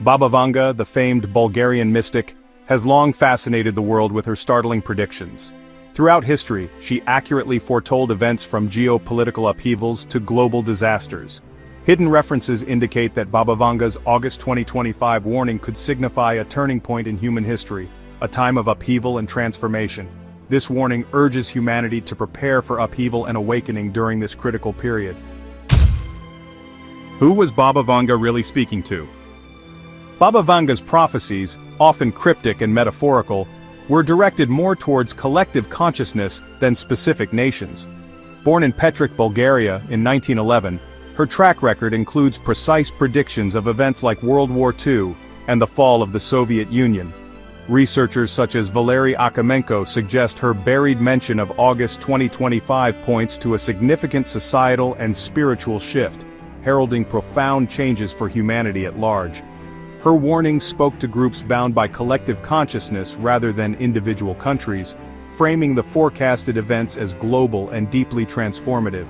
Baba Vanga, the famed Bulgarian mystic, has long fascinated the world with her startling predictions. Throughout history, she accurately foretold events from geopolitical upheavals to global disasters. Hidden references indicate that Baba Vanga's August 2025 warning could signify a turning point in human history, a time of upheaval and transformation. This warning urges humanity to prepare for upheaval and awakening during this critical period. Who was Baba Vanga really speaking to? Baba Vanga's prophecies, often cryptic and metaphorical, were directed more towards collective consciousness than specific nations. Born in Petric, Bulgaria, in 1911, her track record includes precise predictions of events like World War II and the fall of the Soviet Union. Researchers such as Valery Akamenko suggest her buried mention of August 2025 points to a significant societal and spiritual shift, heralding profound changes for humanity at large. Her warnings spoke to groups bound by collective consciousness rather than individual countries, framing the forecasted events as global and deeply transformative.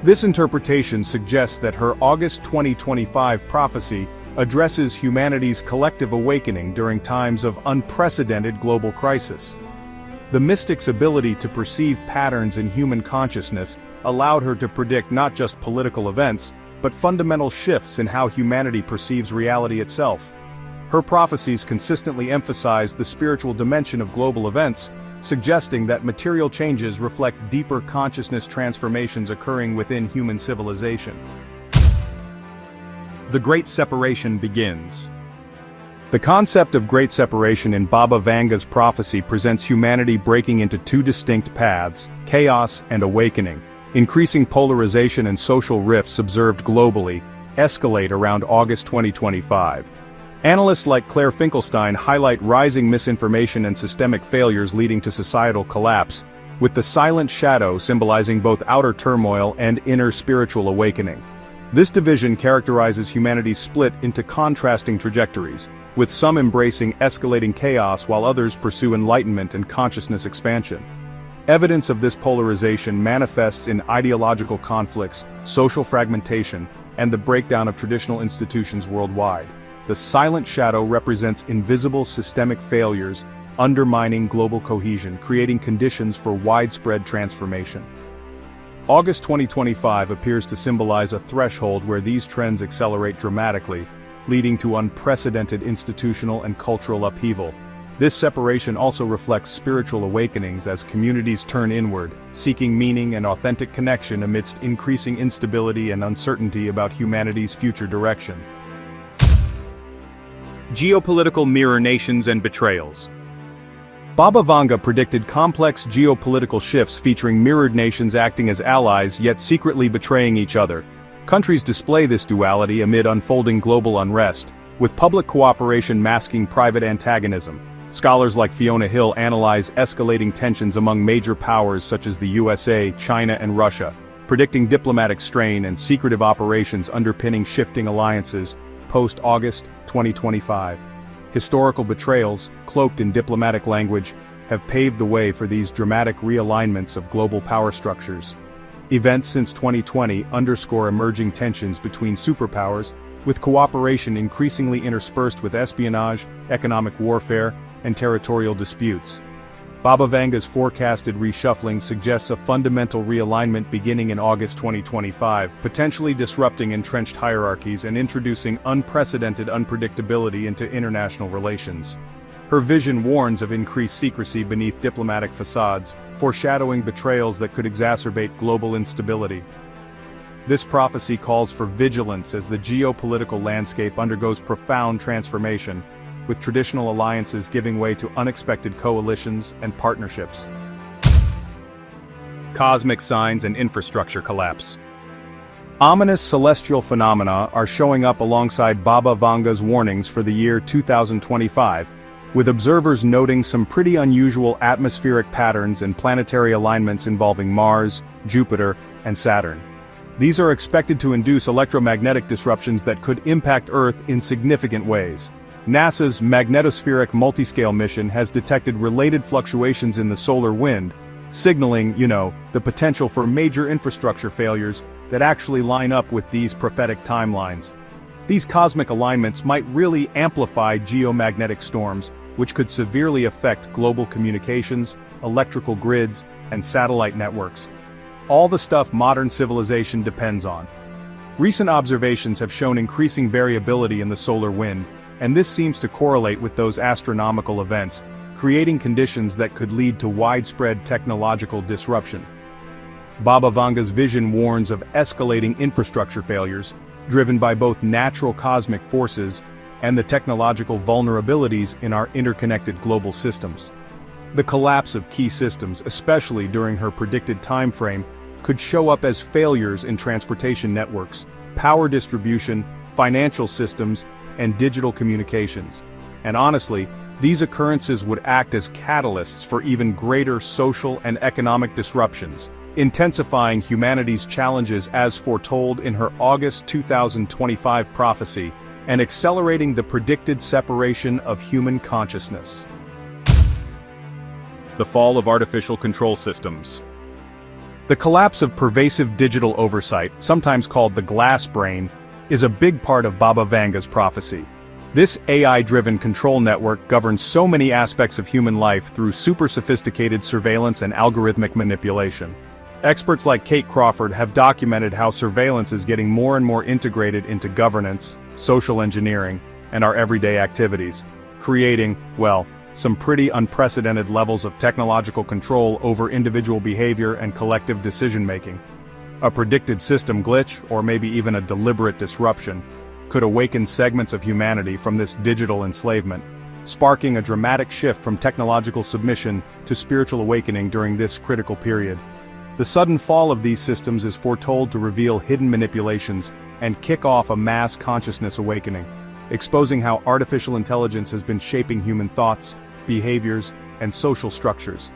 This interpretation suggests that her August 2025 prophecy addresses humanity's collective awakening during times of unprecedented global crisis. The mystic's ability to perceive patterns in human consciousness allowed her to predict not just political events, but fundamental shifts in how humanity perceives reality itself. Her prophecies consistently emphasized the spiritual dimension of global events, suggesting that material changes reflect deeper consciousness transformations occurring within human civilization. The Great Separation begins. The concept of Great Separation in Baba Vanga's prophecy presents humanity breaking into two distinct paths, chaos and awakening. Increasing polarization and social rifts observed globally escalate around August 2025. Analysts like Claire Finkelstein highlight rising misinformation and systemic failures leading to societal collapse, with the silent shadow symbolizing both outer turmoil and inner spiritual awakening. This division characterizes humanity's split into contrasting trajectories, with some embracing escalating chaos while others pursue enlightenment and consciousness expansion. Evidence of this polarization manifests in ideological conflicts, social fragmentation, and the breakdown of traditional institutions worldwide. The silent shadow represents invisible systemic failures, undermining global cohesion, creating conditions for widespread transformation. August 2025 appears to symbolize a threshold where these trends accelerate dramatically, leading to unprecedented institutional and cultural upheaval. This separation also reflects spiritual awakenings as communities turn inward, seeking meaning and authentic connection amidst increasing instability and uncertainty about humanity's future direction. Geopolitical mirror nations and betrayals. Baba Vanga predicted complex geopolitical shifts featuring mirrored nations acting as allies yet secretly betraying each other. Countries display this duality amid unfolding global unrest, with public cooperation masking private antagonism. Scholars like Fiona Hill analyze escalating tensions among major powers such as the USA, China, and Russia, predicting diplomatic strain and secretive operations underpinning shifting alliances post-August 2025. Historical betrayals, cloaked in diplomatic language, have paved the way for these dramatic realignments of global power structures. Events since 2020 underscore emerging tensions between superpowers, with cooperation increasingly interspersed with espionage, economic warfare, and territorial disputes. Baba Vanga's forecasted reshuffling suggests a fundamental realignment beginning in August 2025, potentially disrupting entrenched hierarchies and introducing unprecedented unpredictability into international relations. Her vision warns of increased secrecy beneath diplomatic facades, foreshadowing betrayals that could exacerbate global instability. This prophecy calls for vigilance as the geopolitical landscape undergoes profound transformation, with traditional alliances giving way to unexpected coalitions and partnerships. Cosmic signs and infrastructure collapse. Ominous celestial phenomena are showing up alongside Baba Vanga's warnings for the year 2025, with observers noting some pretty unusual atmospheric patterns and planetary alignments involving Mars, Jupiter, and Saturn. These are expected to induce electromagnetic disruptions that could impact Earth in significant ways. NASA's magnetospheric multiscale mission has detected related fluctuations in the solar wind, signaling, the potential for major infrastructure failures that actually line up with these prophetic timelines. These cosmic alignments might really amplify geomagnetic storms, which could severely affect global communications, electrical grids, and satellite networks. All the stuff modern civilization depends on. Recent observations have shown increasing variability in the solar wind, and this seems to correlate with those astronomical events, creating conditions that could lead to widespread technological disruption. Baba Vanga's vision warns of escalating infrastructure failures, driven by both natural cosmic forces and the technological vulnerabilities in our interconnected global systems. The collapse of key systems, especially during her predicted time frame, could show up as failures in transportation networks, power distribution, financial systems, and digital communications. And honestly, these occurrences would act as catalysts for even greater social and economic disruptions, intensifying humanity's challenges as foretold in her August 2025 prophecy, and accelerating the predicted separation of human consciousness. The fall of artificial control systems. The collapse of pervasive digital oversight, sometimes called the glass brain, is a big part of Baba Vanga's prophecy. This AI-driven control network governs so many aspects of human life through super-sophisticated surveillance and algorithmic manipulation. Experts like Kate Crawford have documented how surveillance is getting more and more integrated into governance, social engineering, and our everyday activities, creating, well, some pretty unprecedented levels of technological control over individual behavior and collective decision-making. A predicted system glitch, or maybe even a deliberate disruption, could awaken segments of humanity from this digital enslavement, sparking a dramatic shift from technological submission to spiritual awakening during this critical period. The sudden fall of these systems is foretold to reveal hidden manipulations and kick off a mass consciousness awakening, exposing how artificial intelligence has been shaping human thoughts, behaviors, and social structures.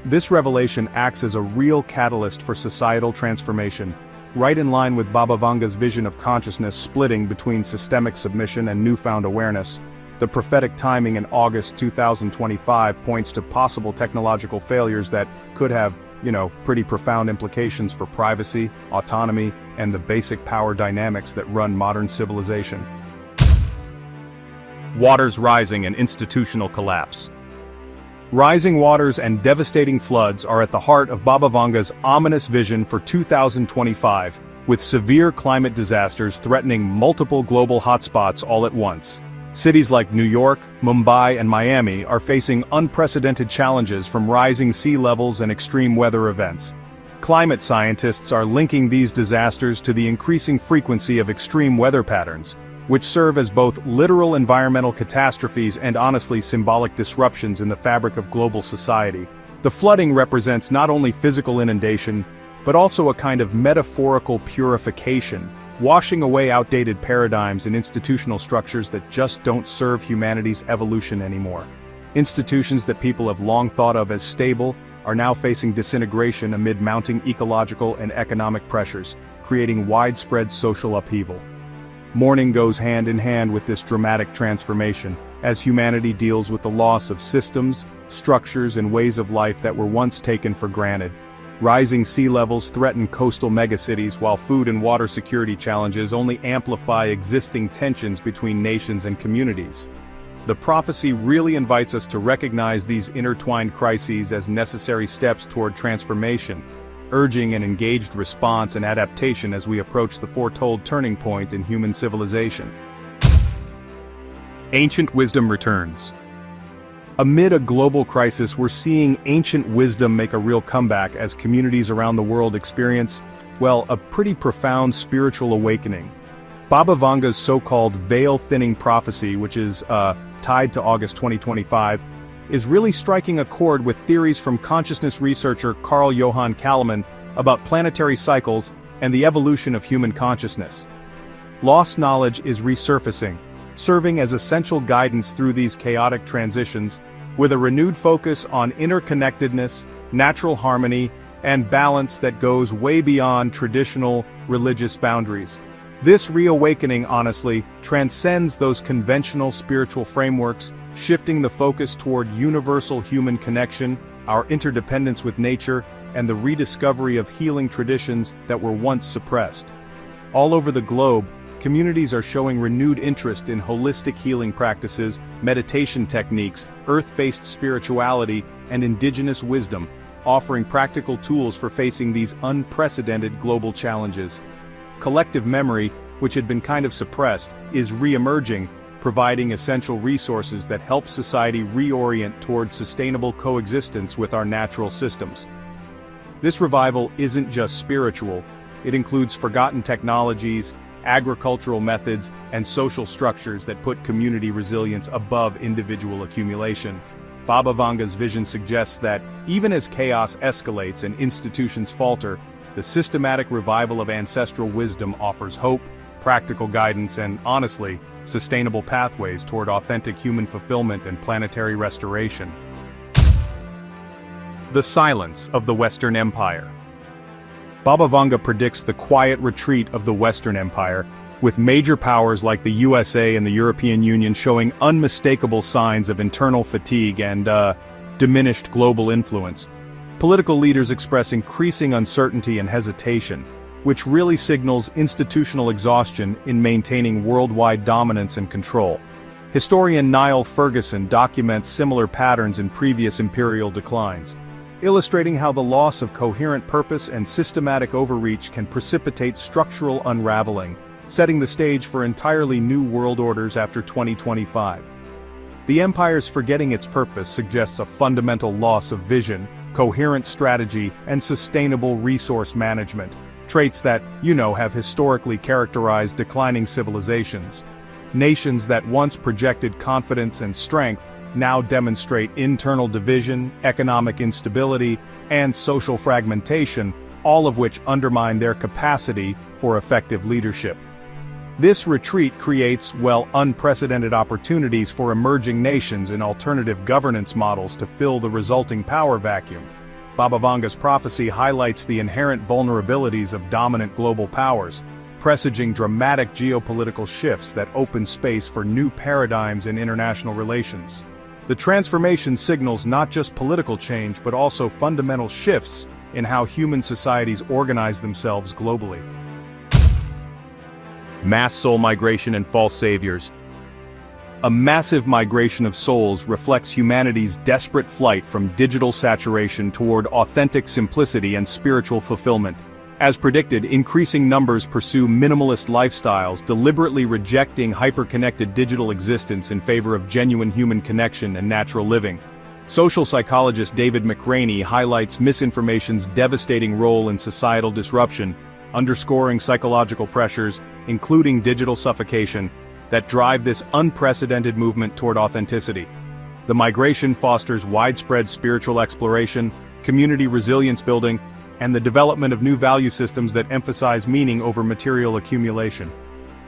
This revelation acts as a real catalyst for societal transformation, right in line with Baba Vanga's vision of consciousness splitting between systemic submission and newfound awareness. The prophetic timing in August 2025 points to possible technological failures that could have, pretty profound implications for privacy, autonomy, and the basic power dynamics that run modern civilization. Waters rising and institutional collapse. Rising waters and devastating floods are at the heart of Baba Vanga's ominous vision for 2025, with severe climate disasters threatening multiple global hotspots all at once. Cities like New York, Mumbai, and Miami are facing unprecedented challenges from rising sea levels and extreme weather events. Climate scientists are linking these disasters to the increasing frequency of extreme weather patterns, which serve as both literal environmental catastrophes and honestly symbolic disruptions in the fabric of global society. The flooding represents not only physical inundation, but also a kind of metaphorical purification, washing away outdated paradigms and institutional structures that just don't serve humanity's evolution anymore. Institutions that people have long thought of as stable are now facing disintegration amid mounting ecological and economic pressures, creating widespread social upheaval. Mourning goes hand in hand with this dramatic transformation, as humanity deals with the loss of systems, structures, and ways of life that were once taken for granted. Rising sea levels threaten coastal megacities, while food and water security challenges only amplify existing tensions between nations and communities. The prophecy really invites us to recognize these intertwined crises as necessary steps toward transformation, urging an engaged response and adaptation as we approach the foretold turning point in human civilization. Ancient wisdom returns. Amid a global crisis, we're seeing ancient wisdom make a real comeback as communities around the world experience, a pretty profound spiritual awakening. Baba Vanga's so-called veil-thinning prophecy, which is tied to August 2025, is really striking a chord with theories from consciousness researcher Carl Johann Kallmann about planetary cycles and the evolution of human consciousness. Lost knowledge is resurfacing, serving as essential guidance through these chaotic transitions, with a renewed focus on interconnectedness, natural harmony, and balance that goes way beyond traditional religious boundaries. This reawakening, honestly, transcends those conventional spiritual frameworks, shifting the focus toward universal human connection, our interdependence with nature, and the rediscovery of healing traditions that were once suppressed. All over the globe, communities are showing renewed interest in holistic healing practices, meditation techniques, earth-based spirituality, and indigenous wisdom, offering practical tools for facing these unprecedented global challenges. Collective memory, which had been kind of suppressed, is re-emerging, providing essential resources that help society reorient towards sustainable coexistence with our natural systems. This revival isn't just spiritual, it includes forgotten technologies, agricultural methods, and social structures that put community resilience above individual accumulation. Baba Vanga's vision suggests that, even as chaos escalates and institutions falter, the systematic revival of ancestral wisdom offers hope, practical guidance, and, honestly, sustainable pathways toward authentic human fulfillment and planetary restoration. The silence of the Western Empire. Baba Vanga predicts the quiet retreat of the Western Empire, with major powers like the USA and the European Union showing unmistakable signs of internal fatigue and, diminished global influence. Political leaders express increasing uncertainty and hesitation, which really signals institutional exhaustion in maintaining worldwide dominance and control. Historian Niall Ferguson documents similar patterns in previous imperial declines, illustrating how the loss of coherent purpose and systematic overreach can precipitate structural unraveling, setting the stage for entirely new world orders after 2025. The empire's forgetting its purpose suggests a fundamental loss of vision, coherent strategy, and sustainable resource management, traits that, have historically characterized declining civilizations. Nations that once projected confidence and strength now demonstrate internal division, economic instability, and social fragmentation, all of which undermine their capacity for effective leadership. This retreat creates, unprecedented opportunities for emerging nations and alternative governance models to fill the resulting power vacuum. Baba Vanga's prophecy highlights the inherent vulnerabilities of dominant global powers, presaging dramatic geopolitical shifts that open space for new paradigms in international relations. The transformation signals not just political change but also fundamental shifts in how human societies organize themselves globally. Mass soul migration and false saviors. A massive migration of souls reflects humanity's desperate flight from digital saturation toward authentic simplicity and spiritual fulfillment. As predicted, increasing numbers pursue minimalist lifestyles, deliberately rejecting hyper-connected digital existence in favor of genuine human connection and natural living. Social psychologist David McRaney highlights misinformation's devastating role in societal disruption, underscoring psychological pressures, including digital suffocation, that drive this unprecedented movement toward authenticity. The migration fosters widespread spiritual exploration, community resilience building, and the development of new value systems that emphasize meaning over material accumulation.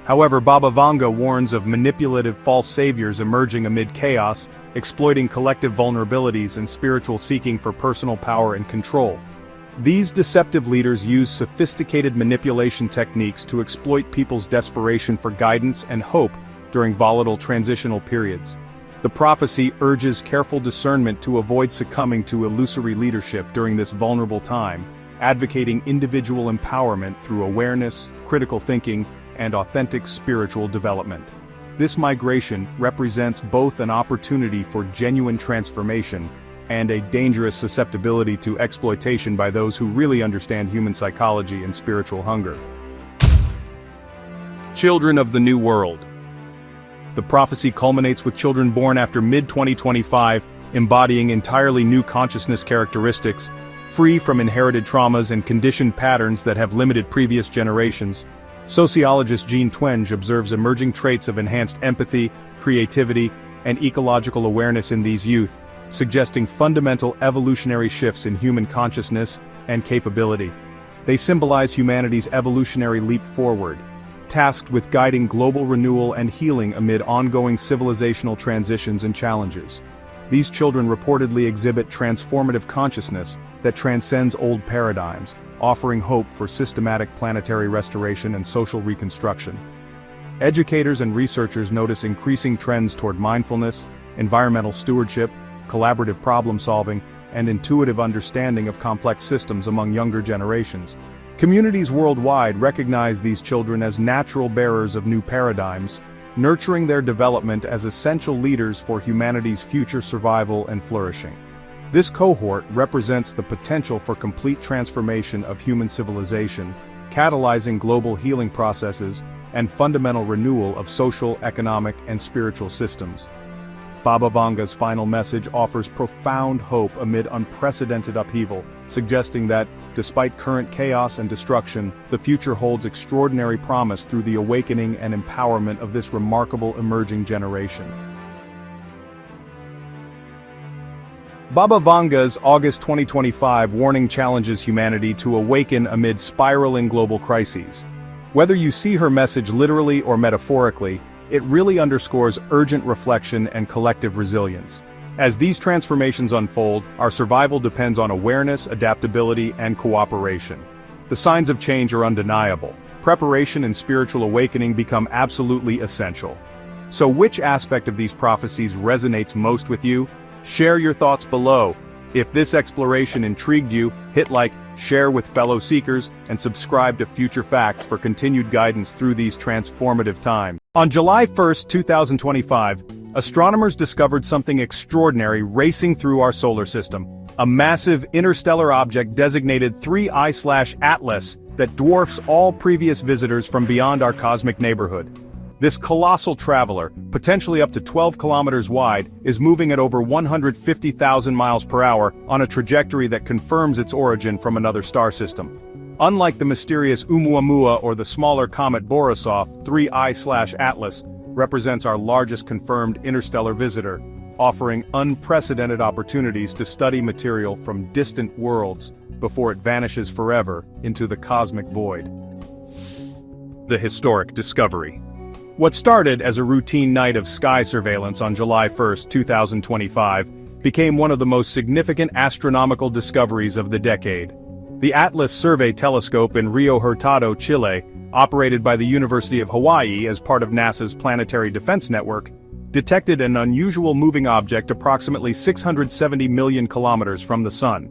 However, Baba Vanga warns of manipulative false saviors emerging amid chaos, exploiting collective vulnerabilities and spiritual seeking for personal power and control. These deceptive leaders use sophisticated manipulation techniques to exploit people's desperation for guidance and hope during volatile transitional periods. The prophecy urges careful discernment to avoid succumbing to illusory leadership during this vulnerable time, advocating individual empowerment through awareness, critical thinking, and authentic spiritual development. This migration represents both an opportunity for genuine transformation and a dangerous susceptibility to exploitation by those who really understand human psychology and spiritual hunger. Children of the New World. The prophecy culminates with children born after mid-2025, embodying entirely new consciousness characteristics, free from inherited traumas and conditioned patterns that have limited previous generations. Sociologist Jean Twenge observes emerging traits of enhanced empathy, creativity, and ecological awareness in these youth, suggesting fundamental evolutionary shifts in human consciousness and capability. They symbolize humanity's evolutionary leap forward, tasked with guiding global renewal and healing amid ongoing civilizational transitions and challenges. These children reportedly exhibit transformative consciousness that transcends old paradigms, offering hope for systematic planetary restoration and social reconstruction. Educators and researchers notice increasing trends toward mindfulness, environmental stewardship, collaborative problem-solving, and intuitive understanding of complex systems among younger generations. Communities worldwide recognize these children as natural bearers of new paradigms, nurturing their development as essential leaders for humanity's future survival and flourishing. This cohort represents the potential for complete transformation of human civilization, catalyzing global healing processes and fundamental renewal of social, economic, and spiritual systems. Baba Vanga's final message offers profound hope amid unprecedented upheaval, suggesting that, despite current chaos and destruction, the future holds extraordinary promise through the awakening and empowerment of this remarkable emerging generation. Baba Vanga's August 2025 warning challenges humanity to awaken amid spiraling global crises. Whether you see her message literally or metaphorically, it really underscores urgent reflection and collective resilience. As these transformations unfold, our survival depends on awareness, adaptability, and cooperation. The signs of change are undeniable. Preparation and spiritual awakening become absolutely essential. So which aspect of these prophecies resonates most with you? Share your thoughts below. If this exploration intrigued you, hit like, share with fellow seekers, and subscribe to Future Facts for continued guidance through these transformative times. On July 1, 2025, astronomers discovered something extraordinary racing through our solar system. A massive interstellar object designated 3I/Atlas that dwarfs all previous visitors from beyond our cosmic neighborhood. This colossal traveler, potentially up to 12 kilometers wide, is moving at over 150,000 miles per hour on a trajectory that confirms its origin from another star system. Unlike the mysterious Oumuamua or the smaller comet Borisov, 3I/Atlas represents our largest confirmed interstellar visitor, offering unprecedented opportunities to study material from distant worlds before it vanishes forever into the cosmic void. The historic discovery. What started as a routine night of sky surveillance on July 1, 2025, became one of the most significant astronomical discoveries of the decade. The Atlas Survey Telescope in Rio Hurtado, Chile, operated by the University of Hawaii as part of NASA's Planetary Defense Network, detected an unusual moving object approximately 670 million kilometers from the Sun.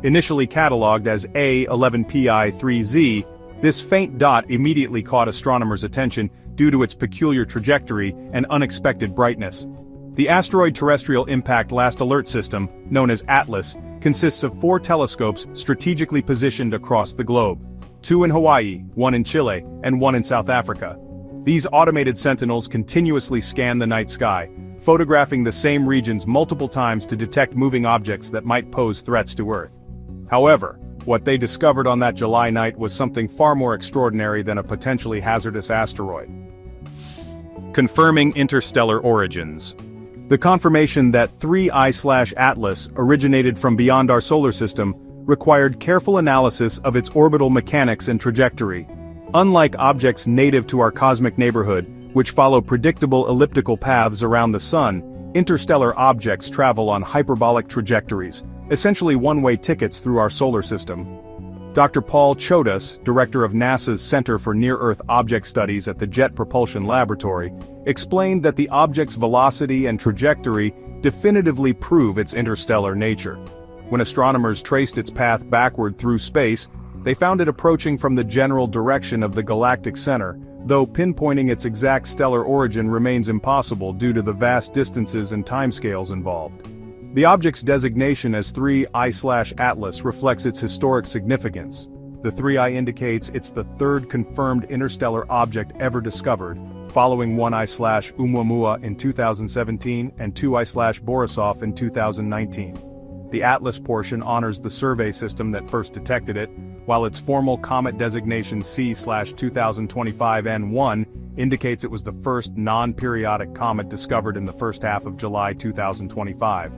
Initially catalogued as A11PI3Z, this faint dot immediately caught astronomers' attention due to its peculiar trajectory and unexpected brightness. The Asteroid Terrestrial Impact Last Alert System, known as ATLAS, consists of 4 telescopes strategically positioned across the globe. 2 in Hawaii, 1 in Chile, and 1 in South Africa. These automated sentinels continuously scan the night sky, photographing the same regions multiple times to detect moving objects that might pose threats to Earth. However, what they discovered on that July night was something far more extraordinary than a potentially hazardous asteroid. Confirming interstellar origins. The confirmation that 3I/Atlas originated from beyond our solar system required careful analysis of its orbital mechanics and trajectory. Unlike objects native to our cosmic neighborhood, which follow predictable elliptical paths around the Sun, interstellar objects travel on hyperbolic trajectories, essentially one-way tickets through our solar system. Dr. Paul Chodas, director of NASA's Center for Near-Earth Object Studies at the Jet Propulsion Laboratory, explained that the object's velocity and trajectory definitively prove its interstellar nature. When astronomers traced its path backward through space, they found it approaching from the general direction of the galactic center, though pinpointing its exact stellar origin remains impossible due to the vast distances and timescales involved. The object's designation as 3I/Atlas reflects its historic significance. The 3I indicates it's the third confirmed interstellar object ever discovered, following 1I/Oumuamua in 2017 and 2I/Borisov in 2019. The Atlas portion honors the survey system that first detected it, while its formal comet designation C/2025N1 indicates it was the first non-periodic comet discovered in the first half of July 2025.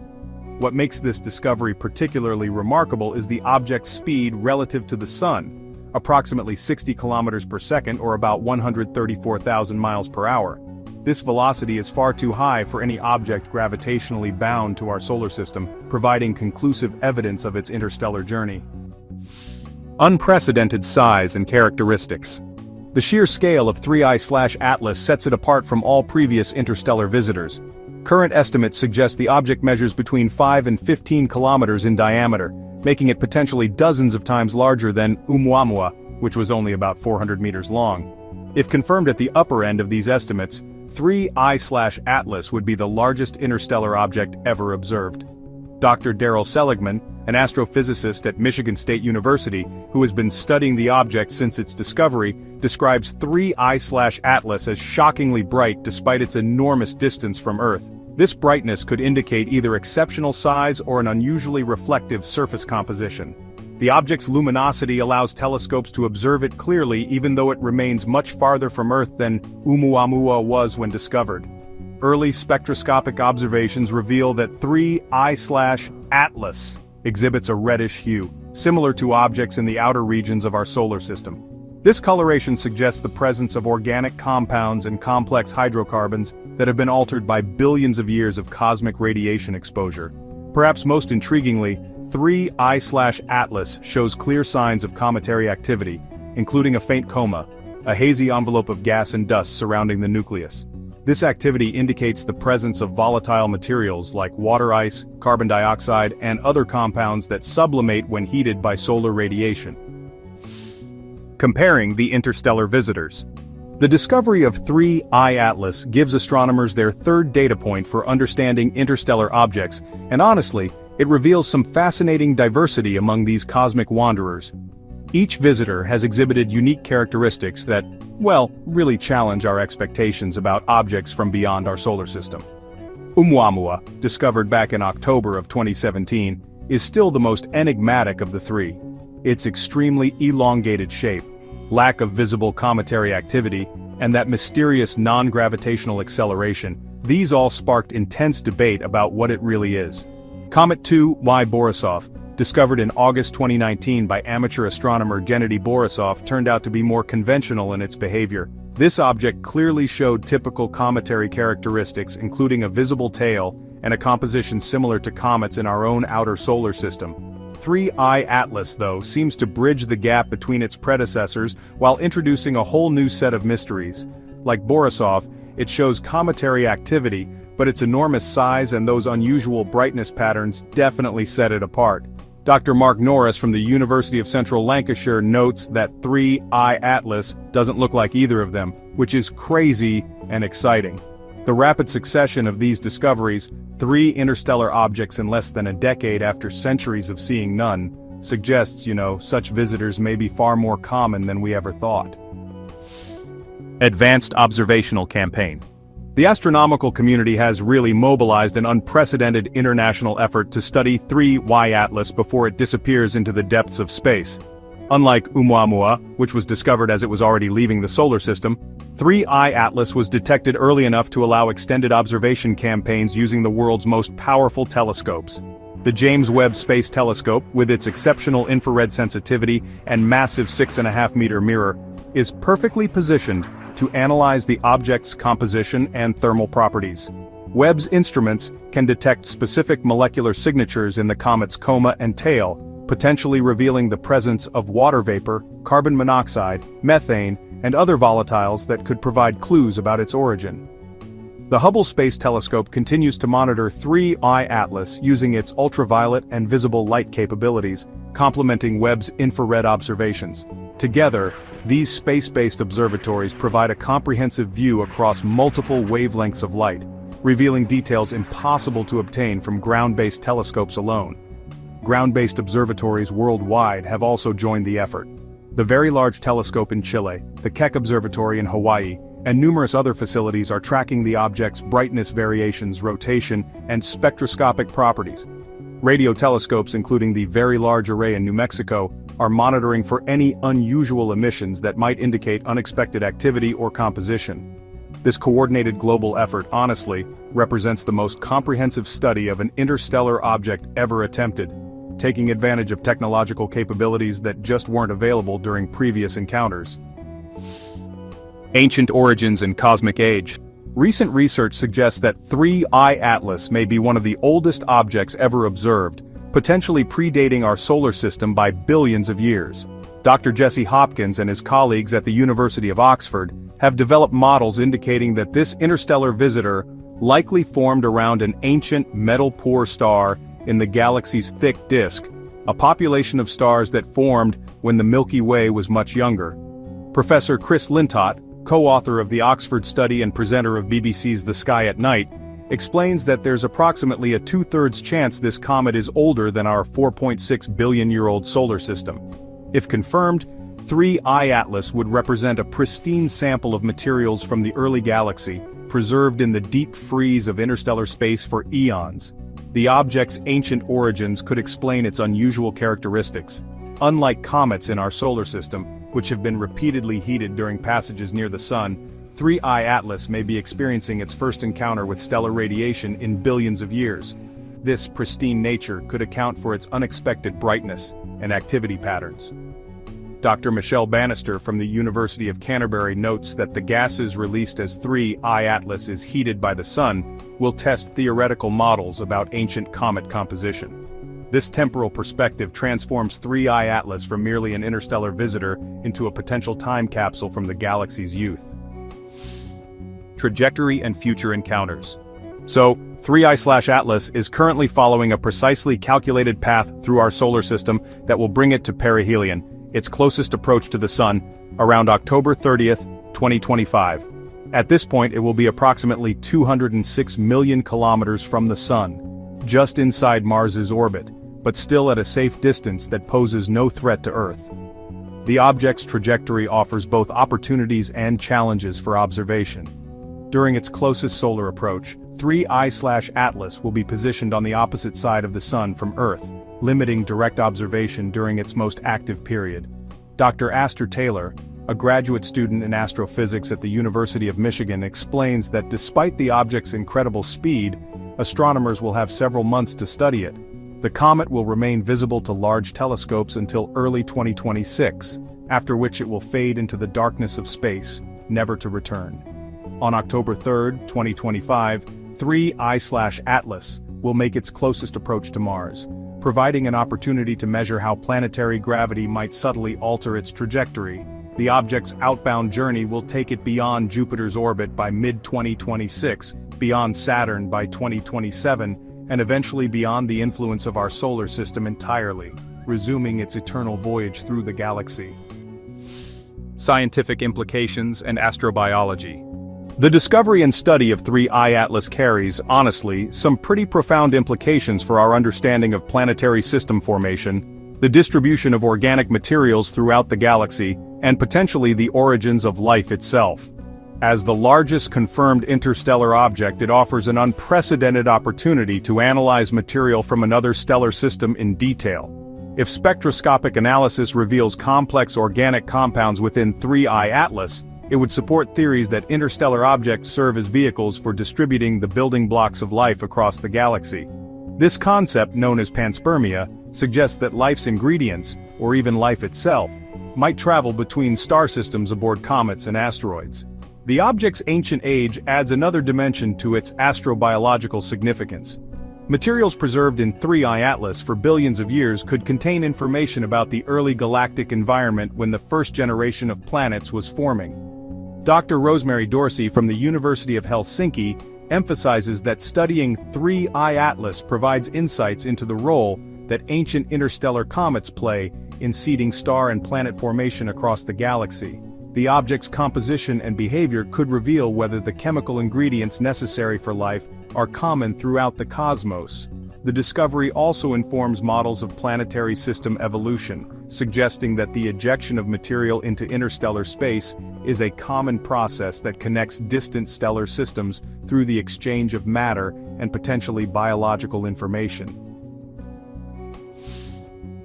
What makes this discovery particularly remarkable is the object's speed relative to the Sun, approximately 60 kilometers per second or about 134,000 miles per hour. This velocity is far too high for any object gravitationally bound to our solar system, providing conclusive evidence of its interstellar journey. Unprecedented size and characteristics. The sheer scale of 3I/Atlas sets it apart from all previous interstellar visitors. Current estimates suggest the object measures between 5 and 15 kilometers in diameter, making it potentially dozens of times larger than Oumuamua, which was only about 400 meters long. If confirmed at the upper end of these estimates, 3I/Atlas would be the largest interstellar object ever observed. Dr. Daryl Seligman, an astrophysicist at Michigan State University who has been studying the object since its discovery, describes 3I/Atlas as shockingly bright despite its enormous distance from Earth. This brightness could indicate either exceptional size or an unusually reflective surface composition. The object's luminosity allows telescopes to observe it clearly even though it remains much farther from Earth than Oumuamua was when discovered. Early spectroscopic observations reveal that 3I/Atlas exhibits a reddish hue, similar to objects in the outer regions of our solar system. This coloration suggests the presence of organic compounds and complex hydrocarbons that have been altered by billions of years of cosmic radiation exposure. Perhaps most intriguingly, 3I/Atlas shows clear signs of cometary activity, including a faint coma, a hazy envelope of gas and dust surrounding the nucleus. This activity indicates the presence of volatile materials like water ice, carbon dioxide, and other compounds that sublimate when heated by solar radiation. Comparing the interstellar visitors. The discovery of 3I/Atlas gives astronomers their third data point for understanding interstellar objects, and honestly, it reveals some fascinating diversity among these cosmic wanderers. Each visitor has exhibited unique characteristics that, well, really challenge our expectations about objects from beyond our solar system. Oumuamua, discovered back in October of 2017, is still the most enigmatic of the three. Its extremely elongated shape, lack of visible cometary activity, and that mysterious non-gravitational acceleration, these all sparked intense debate about what it really is. Comet 2Y Borisov, discovered in August 2019 by amateur astronomer Gennady Borisov, turned out to be more conventional in its behavior. This object clearly showed typical cometary characteristics, including a visible tail and a composition similar to comets in our own outer solar system. 3I/Atlas, though, seems to bridge the gap between its predecessors while introducing a whole new set of mysteries. Like Borisov, it shows cometary activity, but its enormous size and those unusual brightness patterns definitely set it apart. Dr. Mark Norris from the University of Central Lancashire notes that 3I/Atlas doesn't look like either of them, which is crazy and exciting. The rapid succession of these discoveries, 3 interstellar objects in less than a decade after centuries of seeing none, suggests, such visitors may be far more common than we ever thought. Advanced Observational Campaign. The astronomical community has really mobilized an unprecedented international effort to study 3I/Atlas before it disappears into the depths of space. Unlike Oumuamua, which was discovered as it was already leaving the solar system, 3I/Atlas was detected early enough to allow extended observation campaigns using the world's most powerful telescopes. The James Webb Space Telescope, with its exceptional infrared sensitivity and massive 6.5-meter mirror, is perfectly positioned to analyze the object's composition and thermal properties. Webb's instruments can detect specific molecular signatures in the comet's coma and tail, potentially revealing the presence of water vapor, carbon monoxide, methane, and other volatiles that could provide clues about its origin. The Hubble Space Telescope continues to monitor 3I/Atlas using its ultraviolet and visible light capabilities, complementing Webb's infrared observations. Together, these space-based observatories provide a comprehensive view across multiple wavelengths of light, revealing details impossible to obtain from ground-based telescopes alone. Ground-based observatories worldwide have also joined the effort. The Very Large Telescope in Chile, the Keck Observatory in Hawaii, and numerous other facilities are tracking the object's brightness variations, rotation, and spectroscopic properties. Radio telescopes, including the Very Large Array in New Mexico, are monitoring for any unusual emissions that might indicate unexpected activity or composition. This coordinated global effort, honestly, represents the most comprehensive study of an interstellar object ever attempted, taking advantage of technological capabilities that just weren't available during previous encounters. Ancient origins and cosmic age. Recent research suggests that 3I/Atlas may be one of the oldest objects ever observed, potentially predating our solar system by billions of years. Dr. Jesse Hopkins and his colleagues at the University of Oxford have developed models indicating that this interstellar visitor likely formed around an ancient metal-poor star in the galaxy's thick disk, a population of stars that formed when the Milky Way was much younger. Professor Chris Lintott, co-author of the Oxford study and presenter of BBC's The Sky at Night, explains that there's approximately a 2/3 chance this comet is older than our 4.6 billion-year-old solar system. If confirmed, 3I Atlas would represent a pristine sample of materials from the early galaxy, preserved in the deep freeze of interstellar space for eons. The object's ancient origins could explain its unusual characteristics. Unlike comets in our solar system, which have been repeatedly heated during passages near the Sun, 3I Atlas may be experiencing its first encounter with stellar radiation in billions of years. This pristine nature could account for its unexpected brightness and activity patterns. Dr. Michelle Bannister from the University of Canterbury notes that the gases released as 3I Atlas is heated by the Sun will test theoretical models about ancient comet composition. This temporal perspective transforms 3I Atlas from merely an interstellar visitor into a potential time capsule from the galaxy's youth. Trajectory and future encounters. So, 3I/Atlas is currently following a precisely calculated path through our solar system that will bring it to perihelion, its closest approach to the Sun, around October 30th, 2025. At this point it will be approximately 206 million kilometers from the Sun, just inside Mars's orbit, but still at a safe distance that poses no threat to Earth. The object's trajectory offers both opportunities and challenges for observation. During its closest solar approach, 3I/Atlas will be positioned on the opposite side of the Sun from Earth, limiting direct observation during its most active period. Dr. Astor Taylor, a graduate student in astrophysics at the University of Michigan, explains that despite the object's incredible speed, astronomers will have several months to study it. The comet will remain visible to large telescopes until early 2026, after which it will fade into the darkness of space, never to return. On October 3, 2025, 3I/Atlas will make its closest approach to Mars, providing an opportunity to measure how planetary gravity might subtly alter its trajectory. The object's outbound journey will take it beyond Jupiter's orbit by mid-2026, beyond Saturn by 2027, and eventually beyond the influence of our solar system entirely, resuming its eternal voyage through the galaxy. Scientific implications and astrobiology. The discovery and study of 3I Atlas carries, honestly, some pretty profound implications for our understanding of planetary system formation, the distribution of organic materials throughout the galaxy, and potentially the origins of life itself. As the largest confirmed interstellar object, it offers an unprecedented opportunity to analyze material from another stellar system in detail. If spectroscopic analysis reveals complex organic compounds within 3I Atlas, it would support theories that interstellar objects serve as vehicles for distributing the building blocks of life across the galaxy. This concept, known as panspermia, suggests that life's ingredients, or even life itself, might travel between star systems aboard comets and asteroids. The object's ancient age adds another dimension to its astrobiological significance. Materials preserved in 3I Atlas for billions of years could contain information about the early galactic environment when the first generation of planets was forming. Dr. Rosemary Dorsey from the University of Helsinki emphasizes that studying 3I Atlas provides insights into the role that ancient interstellar comets play in seeding star and planet formation across the galaxy. The object's composition and behavior could reveal whether the chemical ingredients necessary for life are common throughout the cosmos. The discovery also informs models of planetary system evolution, suggesting that the ejection of material into interstellar space is a common process that connects distant stellar systems through the exchange of matter and potentially biological information.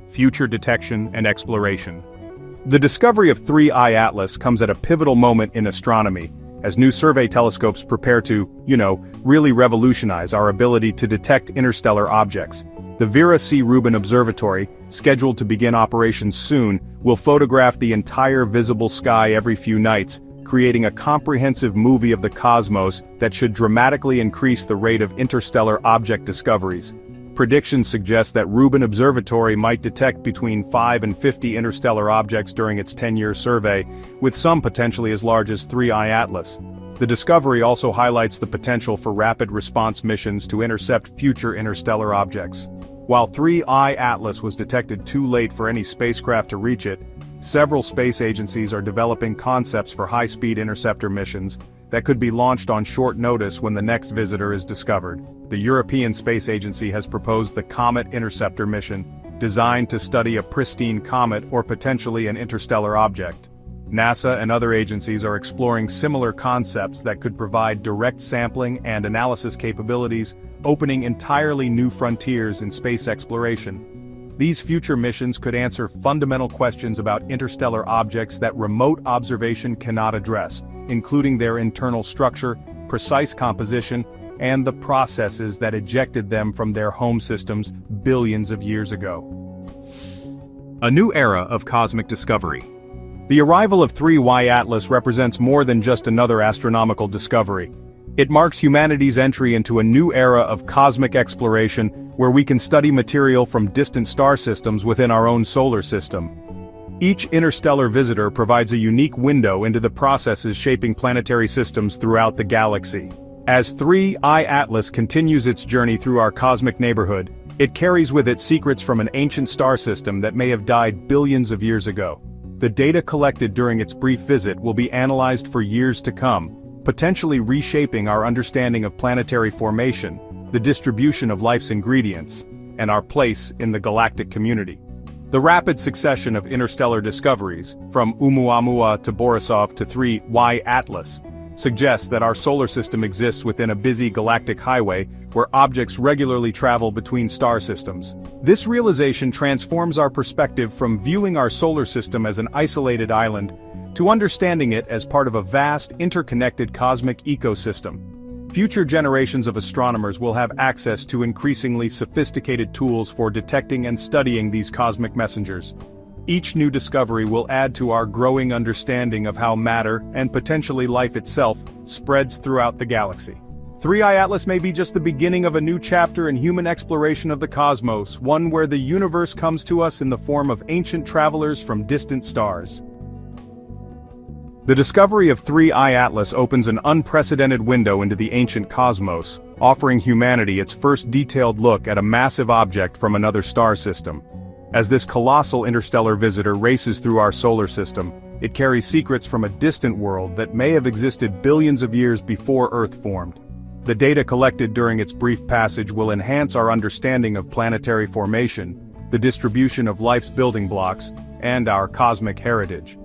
Future detection and exploration. The discovery of 3I Atlas comes at a pivotal moment in astronomy, as new survey telescopes prepare to, really revolutionize our ability to detect interstellar objects. The Vera C. Rubin Observatory, scheduled to begin operations soon, will photograph the entire visible sky every few nights, creating a comprehensive movie of the cosmos that should dramatically increase the rate of interstellar object discoveries. Predictions suggest that Rubin Observatory might detect between 5 and 50 interstellar objects during its 10-year survey, with some potentially as large as 3I Atlas. The discovery also highlights the potential for rapid response missions to intercept future interstellar objects. While 3I Atlas was detected too late for any spacecraft to reach it, several space agencies are developing concepts for high-speed interceptor missions that could be launched on short notice when the next visitor is discovered. The European Space Agency has proposed the Comet Interceptor mission, designed to study a pristine comet or potentially an interstellar object. NASA and other agencies are exploring similar concepts that could provide direct sampling and analysis capabilities, opening entirely new frontiers in space exploration. These future missions could answer fundamental questions about interstellar objects that remote observation cannot address, including their internal structure, precise composition, and the processes that ejected them from their home systems billions of years ago. A new era of cosmic discovery. The arrival of 3Y Atlas represents more than just another astronomical discovery. It marks humanity's entry into a new era of cosmic exploration where we can study material from distant star systems within our own solar system. Each interstellar visitor provides a unique window into the processes shaping planetary systems throughout the galaxy. As 3I Atlas continues its journey through our cosmic neighborhood, it carries with it secrets from an ancient star system that may have died billions of years ago. The data collected during its brief visit will be analyzed for years to come, potentially reshaping our understanding of planetary formation, the distribution of life's ingredients, and our place in the galactic community. The rapid succession of interstellar discoveries, from Oumuamua to Borisov to 3Y Atlas, suggests that our solar system exists within a busy galactic highway where objects regularly travel between star systems. This realization transforms our perspective from viewing our solar system as an isolated island to understanding it as part of a vast, interconnected cosmic ecosystem. Future generations of astronomers will have access to increasingly sophisticated tools for detecting and studying these cosmic messengers. Each new discovery will add to our growing understanding of how matter, and potentially life itself, spreads throughout the galaxy. 3I Atlas may be just the beginning of a new chapter in human exploration of the cosmos, one where the universe comes to us in the form of ancient travelers from distant stars. The discovery of 3I Atlas opens an unprecedented window into the ancient cosmos, offering humanity its first detailed look at a massive object from another star system. As this colossal interstellar visitor races through our solar system, it carries secrets from a distant world that may have existed billions of years before Earth formed. The data collected during its brief passage will enhance our understanding of planetary formation, the distribution of life's building blocks, and our cosmic heritage.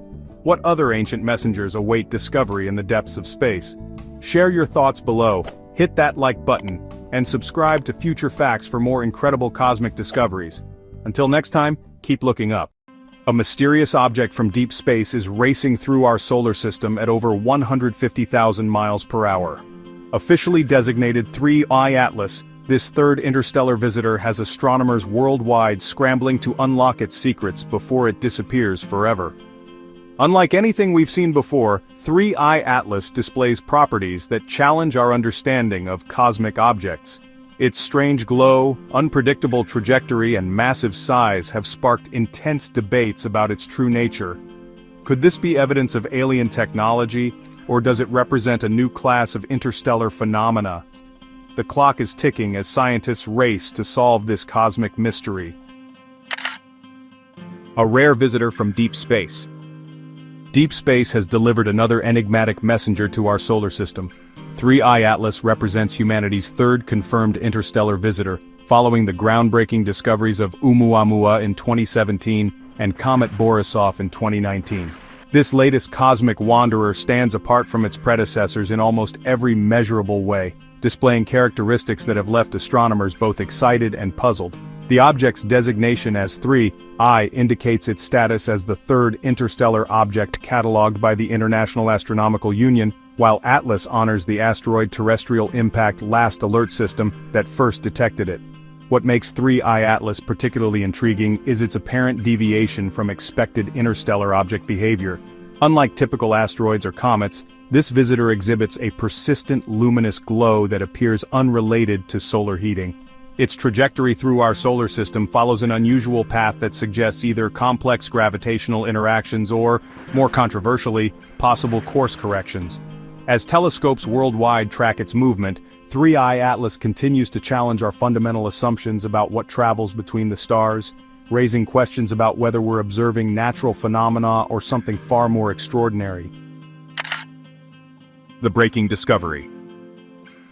What other ancient messengers await discovery in the depths of space? Share your thoughts below, hit that like button, and subscribe to Future Facts for more incredible cosmic discoveries. Until next time, keep looking up. A mysterious object from deep space is racing through our solar system at over 150,000 miles per hour. Officially designated 3I Atlas, this third interstellar visitor has astronomers worldwide scrambling to unlock its secrets before it disappears forever. Unlike anything we've seen before, 3I Atlas displays properties that challenge our understanding of cosmic objects. Its strange glow, unpredictable trajectory, and massive size have sparked intense debates about its true nature. Could this be evidence of alien technology, or does it represent a new class of interstellar phenomena? The clock is ticking as scientists race to solve this cosmic mystery. A rare visitor from deep space. Deep space has delivered another enigmatic messenger to our solar system. 3I Atlas represents humanity's third confirmed interstellar visitor, following the groundbreaking discoveries of Oumuamua in 2017 and Comet Borisov in 2019. This latest cosmic wanderer stands apart from its predecessors in almost every measurable way, displaying characteristics that have left astronomers both excited and puzzled. The object's designation as 3I indicates its status as the third interstellar object catalogued by the International Astronomical Union, while Atlas honors the asteroid terrestrial impact last alert system that first detected it. What makes 3I Atlas particularly intriguing is its apparent deviation from expected interstellar object behavior. Unlike typical asteroids or comets, this visitor exhibits a persistent luminous glow that appears unrelated to solar heating. Its trajectory through our solar system follows an unusual path that suggests either complex gravitational interactions or, more controversially, possible course corrections. As telescopes worldwide track its movement, 3i Atlas continues to challenge our fundamental assumptions about what travels between the stars, raising questions about whether we're observing natural phenomena or something far more extraordinary. The breaking discovery.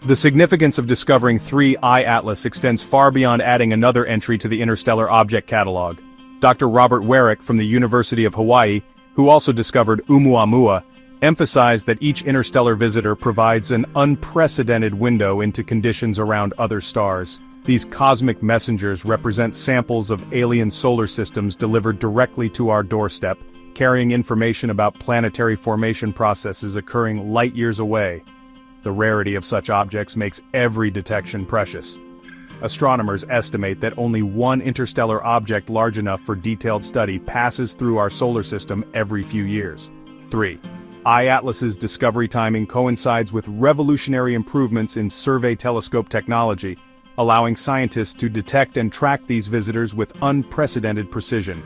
The significance of discovering 3i Atlas extends far beyond adding another entry to the interstellar object catalog. Dr. Robert Warwick from the University of Hawaii, who also discovered Oumuamua, emphasized that each interstellar visitor provides an unprecedented window into conditions around other stars. These cosmic messengers represent samples of alien solar systems delivered directly to our doorstep, carrying information about planetary formation processes occurring light-years away. The rarity of such objects makes every detection precious. Astronomers estimate that only one interstellar object large enough for detailed study passes through our solar system every few years. 3. I-Atlas's discovery timing coincides with revolutionary improvements in survey telescope technology, allowing scientists to detect and track these visitors with unprecedented precision.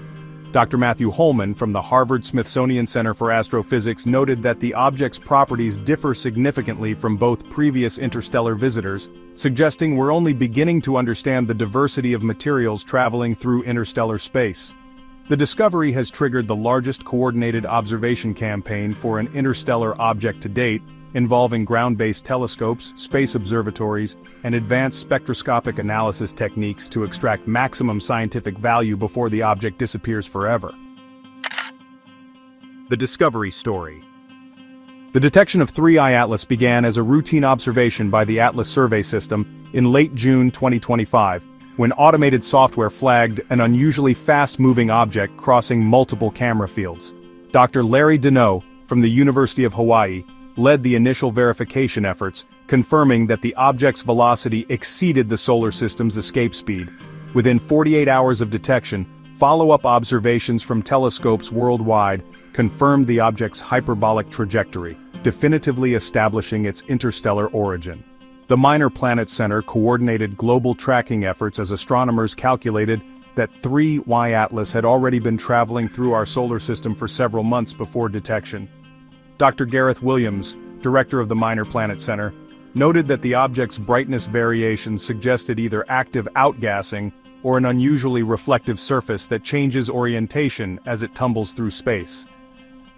Dr. Matthew Holman from the Harvard-Smithsonian Center for Astrophysics noted that the object's properties differ significantly from both previous interstellar visitors, suggesting we're only beginning to understand the diversity of materials traveling through interstellar space. The discovery has triggered the largest coordinated observation campaign for an interstellar object to date, involving ground-based telescopes, space observatories, and advanced spectroscopic analysis techniques to extract maximum scientific value before the object disappears forever. The discovery story. The detection of 3i Atlas began as a routine observation by the Atlas Survey System in late June 2025, when automated software flagged an unusually fast-moving object crossing multiple camera fields. Dr. Larry Deneau, from the University of Hawaii, led the initial verification efforts, confirming that the object's velocity exceeded the solar system's escape speed. Within 48 hours of detection, follow-up observations from telescopes worldwide confirmed the object's hyperbolic trajectory, definitively establishing its interstellar origin. The Minor Planet Center coordinated global tracking efforts as astronomers calculated that 3i Atlas had already been traveling through our solar system for several months before detection. Dr. Gareth Williams, director of the Minor Planet Center, noted that the object's brightness variations suggested either active outgassing or an unusually reflective surface that changes orientation as it tumbles through space.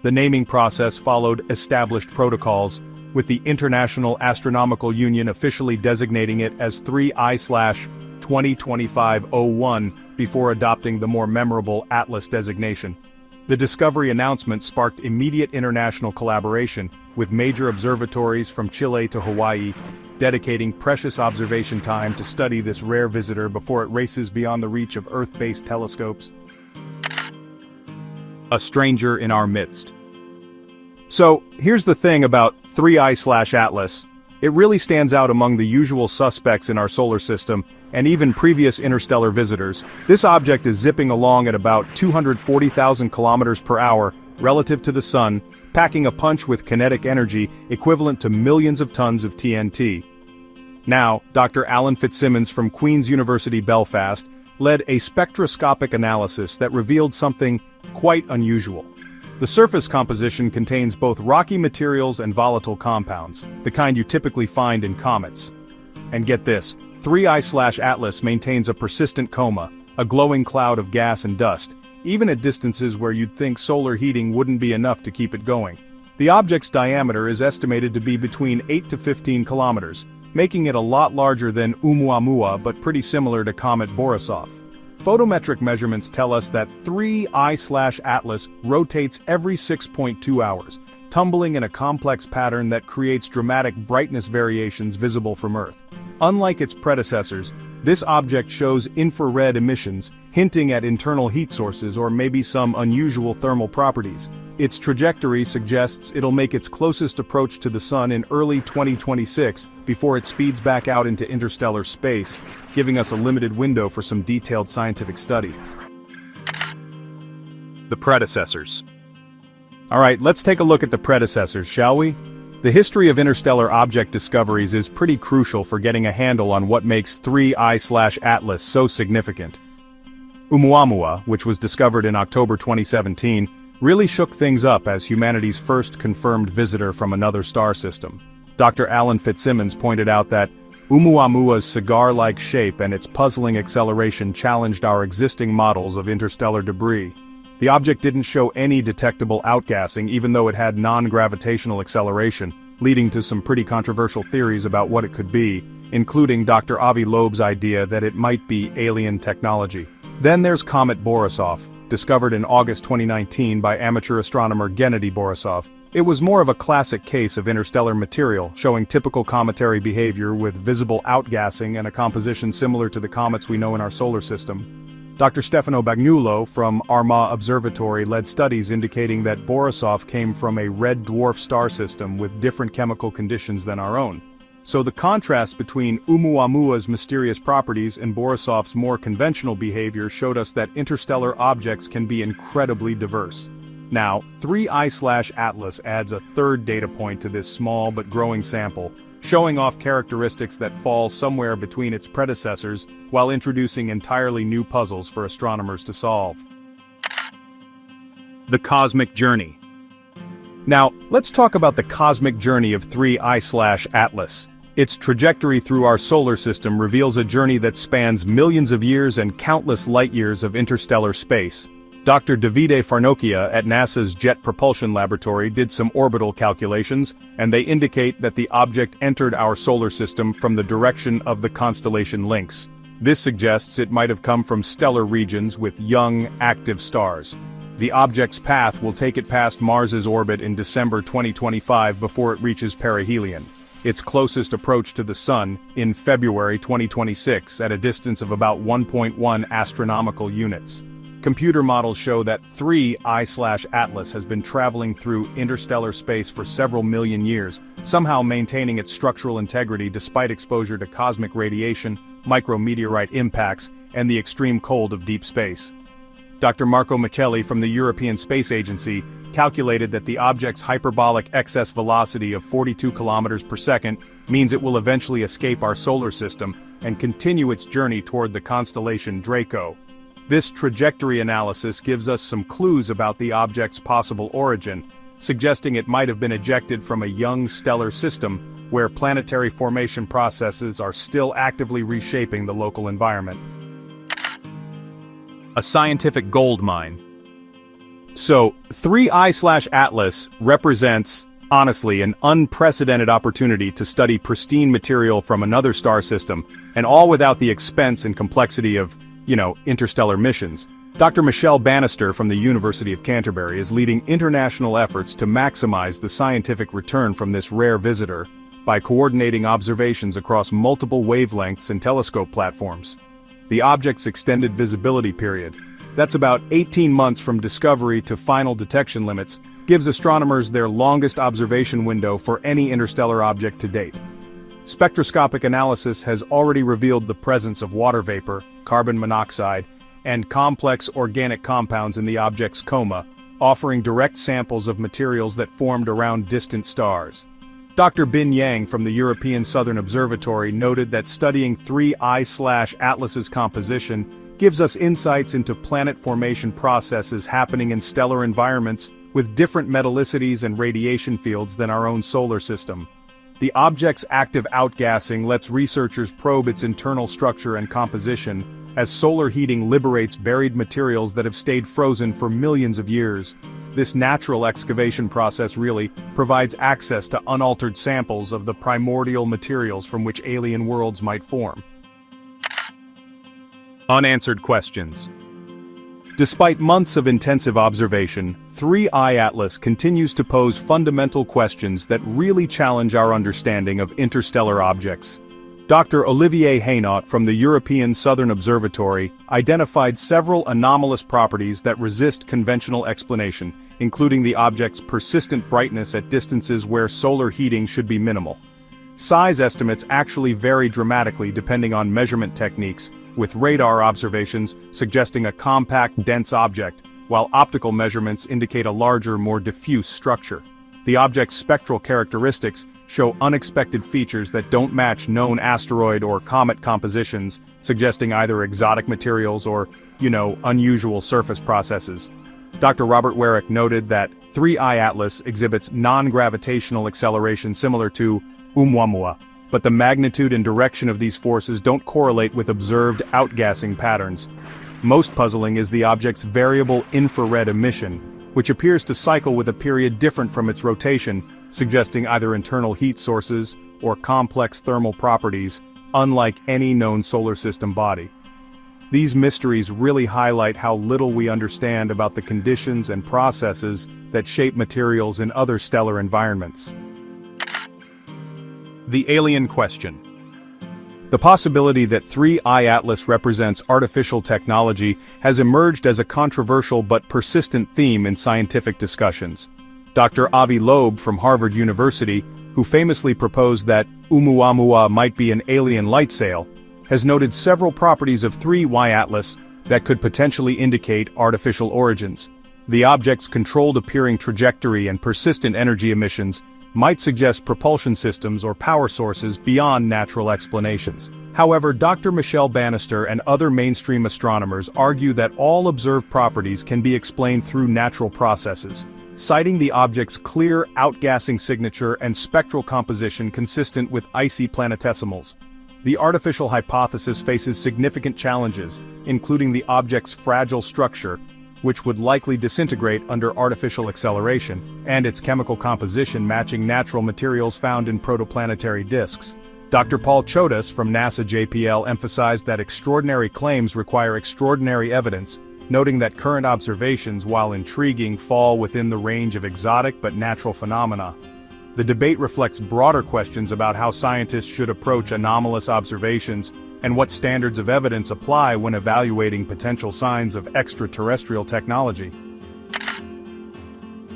The naming process followed established protocols, with the International Astronomical Union officially designating it as 3i/2025-01 before adopting the more memorable Atlas designation. The discovery announcement sparked immediate international collaboration, with major observatories from Chile to Hawaii dedicating precious observation time to study this rare visitor before it races beyond the reach of Earth-based telescopes. A stranger in our midst. So, here's the thing about 3i/Atlas. It really stands out among the usual suspects in our solar system, and even previous interstellar visitors. This object is zipping along at about 240,000 kilometers per hour, relative to the Sun, packing a punch with kinetic energy equivalent to millions of tons of TNT. Now, Dr. Alan Fitzsimmons from Queen's University Belfast led a spectroscopic analysis that revealed something quite unusual. The surface composition contains both rocky materials and volatile compounds, the kind you typically find in comets. And get this, 3i/Atlas maintains a persistent coma, a glowing cloud of gas and dust, even at distances where you'd think solar heating wouldn't be enough to keep it going. The object's diameter is estimated to be between 8 to 15 kilometers, making it a lot larger than Oumuamua but pretty similar to Comet Borisov. Photometric measurements tell us that 3i/Atlas rotates every 6.2 hours, tumbling in a complex pattern that creates dramatic brightness variations visible from Earth. Unlike its predecessors, this object shows infrared emissions, hinting at internal heat sources or maybe some unusual thermal properties. Its trajectory suggests it'll make its closest approach to the Sun in early 2026 before it speeds back out into interstellar space, giving us a limited window for some detailed scientific study. The predecessors. Alright, let's take a look at the predecessors, shall we? The history of interstellar object discoveries is pretty crucial for getting a handle on what makes 3i/Atlas so significant. Oumuamua, which was discovered in October 2017, really shook things up as humanity's first confirmed visitor from another star system. Dr. Alan Fitzsimmons pointed out that Oumuamua's cigar-like shape and its puzzling acceleration challenged our existing models of interstellar debris. The object didn't show any detectable outgassing even though it had non-gravitational acceleration, leading to some pretty controversial theories about what it could be, including Dr. Avi Loeb's idea that it might be alien technology. Then there's Comet Borisov, discovered in August 2019 by amateur astronomer Gennady Borisov. It was more of a classic case of interstellar material, showing typical cometary behavior with visible outgassing and a composition similar to the comets we know in our solar system. Dr. Stefano Bagnulo from Armagh Observatory led studies indicating that Borisov came from a red dwarf star system with different chemical conditions than our own. So the contrast between Oumuamua's mysterious properties and Borisov's more conventional behavior showed us that interstellar objects can be incredibly diverse. Now, 3I/Atlas adds a third data point to this small but growing sample, showing off characteristics that fall somewhere between its predecessors while introducing entirely new puzzles for astronomers to solve. The cosmic journey. Now, let's talk about the cosmic journey of 3I/Atlas. Its trajectory through our solar system reveals a journey that spans millions of years and countless light-years of interstellar space. Dr. Davide Farnochia at NASA's Jet Propulsion Laboratory did some orbital calculations, and they indicate that the object entered our solar system from the direction of the constellation Lynx. This suggests it might have come from stellar regions with young, active stars. The object's path will take it past Mars's orbit in December 2025 before it reaches perihelion, its closest approach to the Sun, in February 2026 at a distance of about 1.1 astronomical units. Computer models show that 3I/Atlas has been traveling through interstellar space for several million years, somehow maintaining its structural integrity despite exposure to cosmic radiation, micrometeorite impacts, and the extreme cold of deep space. Dr. Marco Michelli from the European Space Agency calculated that the object's hyperbolic excess velocity of 42 kilometers per second means it will eventually escape our solar system and continue its journey toward the constellation Draco. This trajectory analysis gives us some clues about the object's possible origin, suggesting it might have been ejected from a young stellar system where planetary formation processes are still actively reshaping the local environment. A scientific gold mine. So, 3I/Atlas represents, honestly, an unprecedented opportunity to study pristine material from another star system, and all without the expense and complexity of interstellar missions. Dr. Michelle Bannister from the University of Canterbury is leading international efforts to maximize the scientific return from this rare visitor by coordinating observations across multiple wavelengths and telescope platforms. The object's extended visibility period, that's about 18 months from discovery to final detection limits, gives astronomers their longest observation window for any interstellar object to date. Spectroscopic analysis has already revealed the presence of water vapor, carbon monoxide, and complex organic compounds in the object's coma, offering direct samples of materials that formed around distant stars. Dr. Bin Yang from the European Southern Observatory noted that studying 3I/Atlas's composition gives us insights into planet formation processes happening in stellar environments with different metallicities and radiation fields than our own solar system. The object's active outgassing lets researchers probe its internal structure and composition, as solar heating liberates buried materials that have stayed frozen for millions of years. This natural excavation process really provides access to unaltered samples of the primordial materials from which alien worlds might form. Unanswered questions. Despite months of intensive observation, 3I/Atlas continues to pose fundamental questions that really challenge our understanding of interstellar objects. Dr. Olivier Hainaut from the European Southern Observatory identified several anomalous properties that resist conventional explanation, including the object's persistent brightness at distances where solar heating should be minimal. Size estimates actually vary dramatically depending on measurement techniques, with radar observations suggesting a compact, dense object, while optical measurements indicate a larger, more diffuse structure. The object's spectral characteristics show unexpected features that don't match known asteroid or comet compositions, suggesting either exotic materials or, unusual surface processes. Dr. Robert Warwick noted that 3I Atlas exhibits non-gravitational acceleration similar to Oumuamua, but the magnitude and direction of these forces don't correlate with observed outgassing patterns. Most puzzling is the object's variable infrared emission, which appears to cycle with a period different from its rotation, suggesting either internal heat sources or complex thermal properties, unlike any known solar system body. These mysteries really highlight how little we understand about the conditions and processes that shape materials in other stellar environments. The alien question. The possibility that 3I Atlas represents artificial technology has emerged as a controversial but persistent theme in scientific discussions. Dr. Avi Loeb from Harvard University, who famously proposed that Oumuamua might be an alien light sail, has noted several properties of 3I Atlas that could potentially indicate artificial origins. The object's controlled appearing trajectory and persistent energy emissions might suggest propulsion systems or power sources beyond natural explanations. However, Dr. Michelle Bannister and other mainstream astronomers argue that all observed properties can be explained through natural processes, citing the object's clear outgassing signature and spectral composition consistent with icy planetesimals. The artificial hypothesis faces significant challenges, including the object's fragile structure, which would likely disintegrate under artificial acceleration, and its chemical composition matching natural materials found in protoplanetary disks. Dr. Paul Chodas from NASA JPL emphasized that extraordinary claims require extraordinary evidence, noting that current observations, while intriguing, fall within the range of exotic but natural phenomena. The debate reflects broader questions about how scientists should approach anomalous observations and what standards of evidence apply when evaluating potential signs of extraterrestrial technology.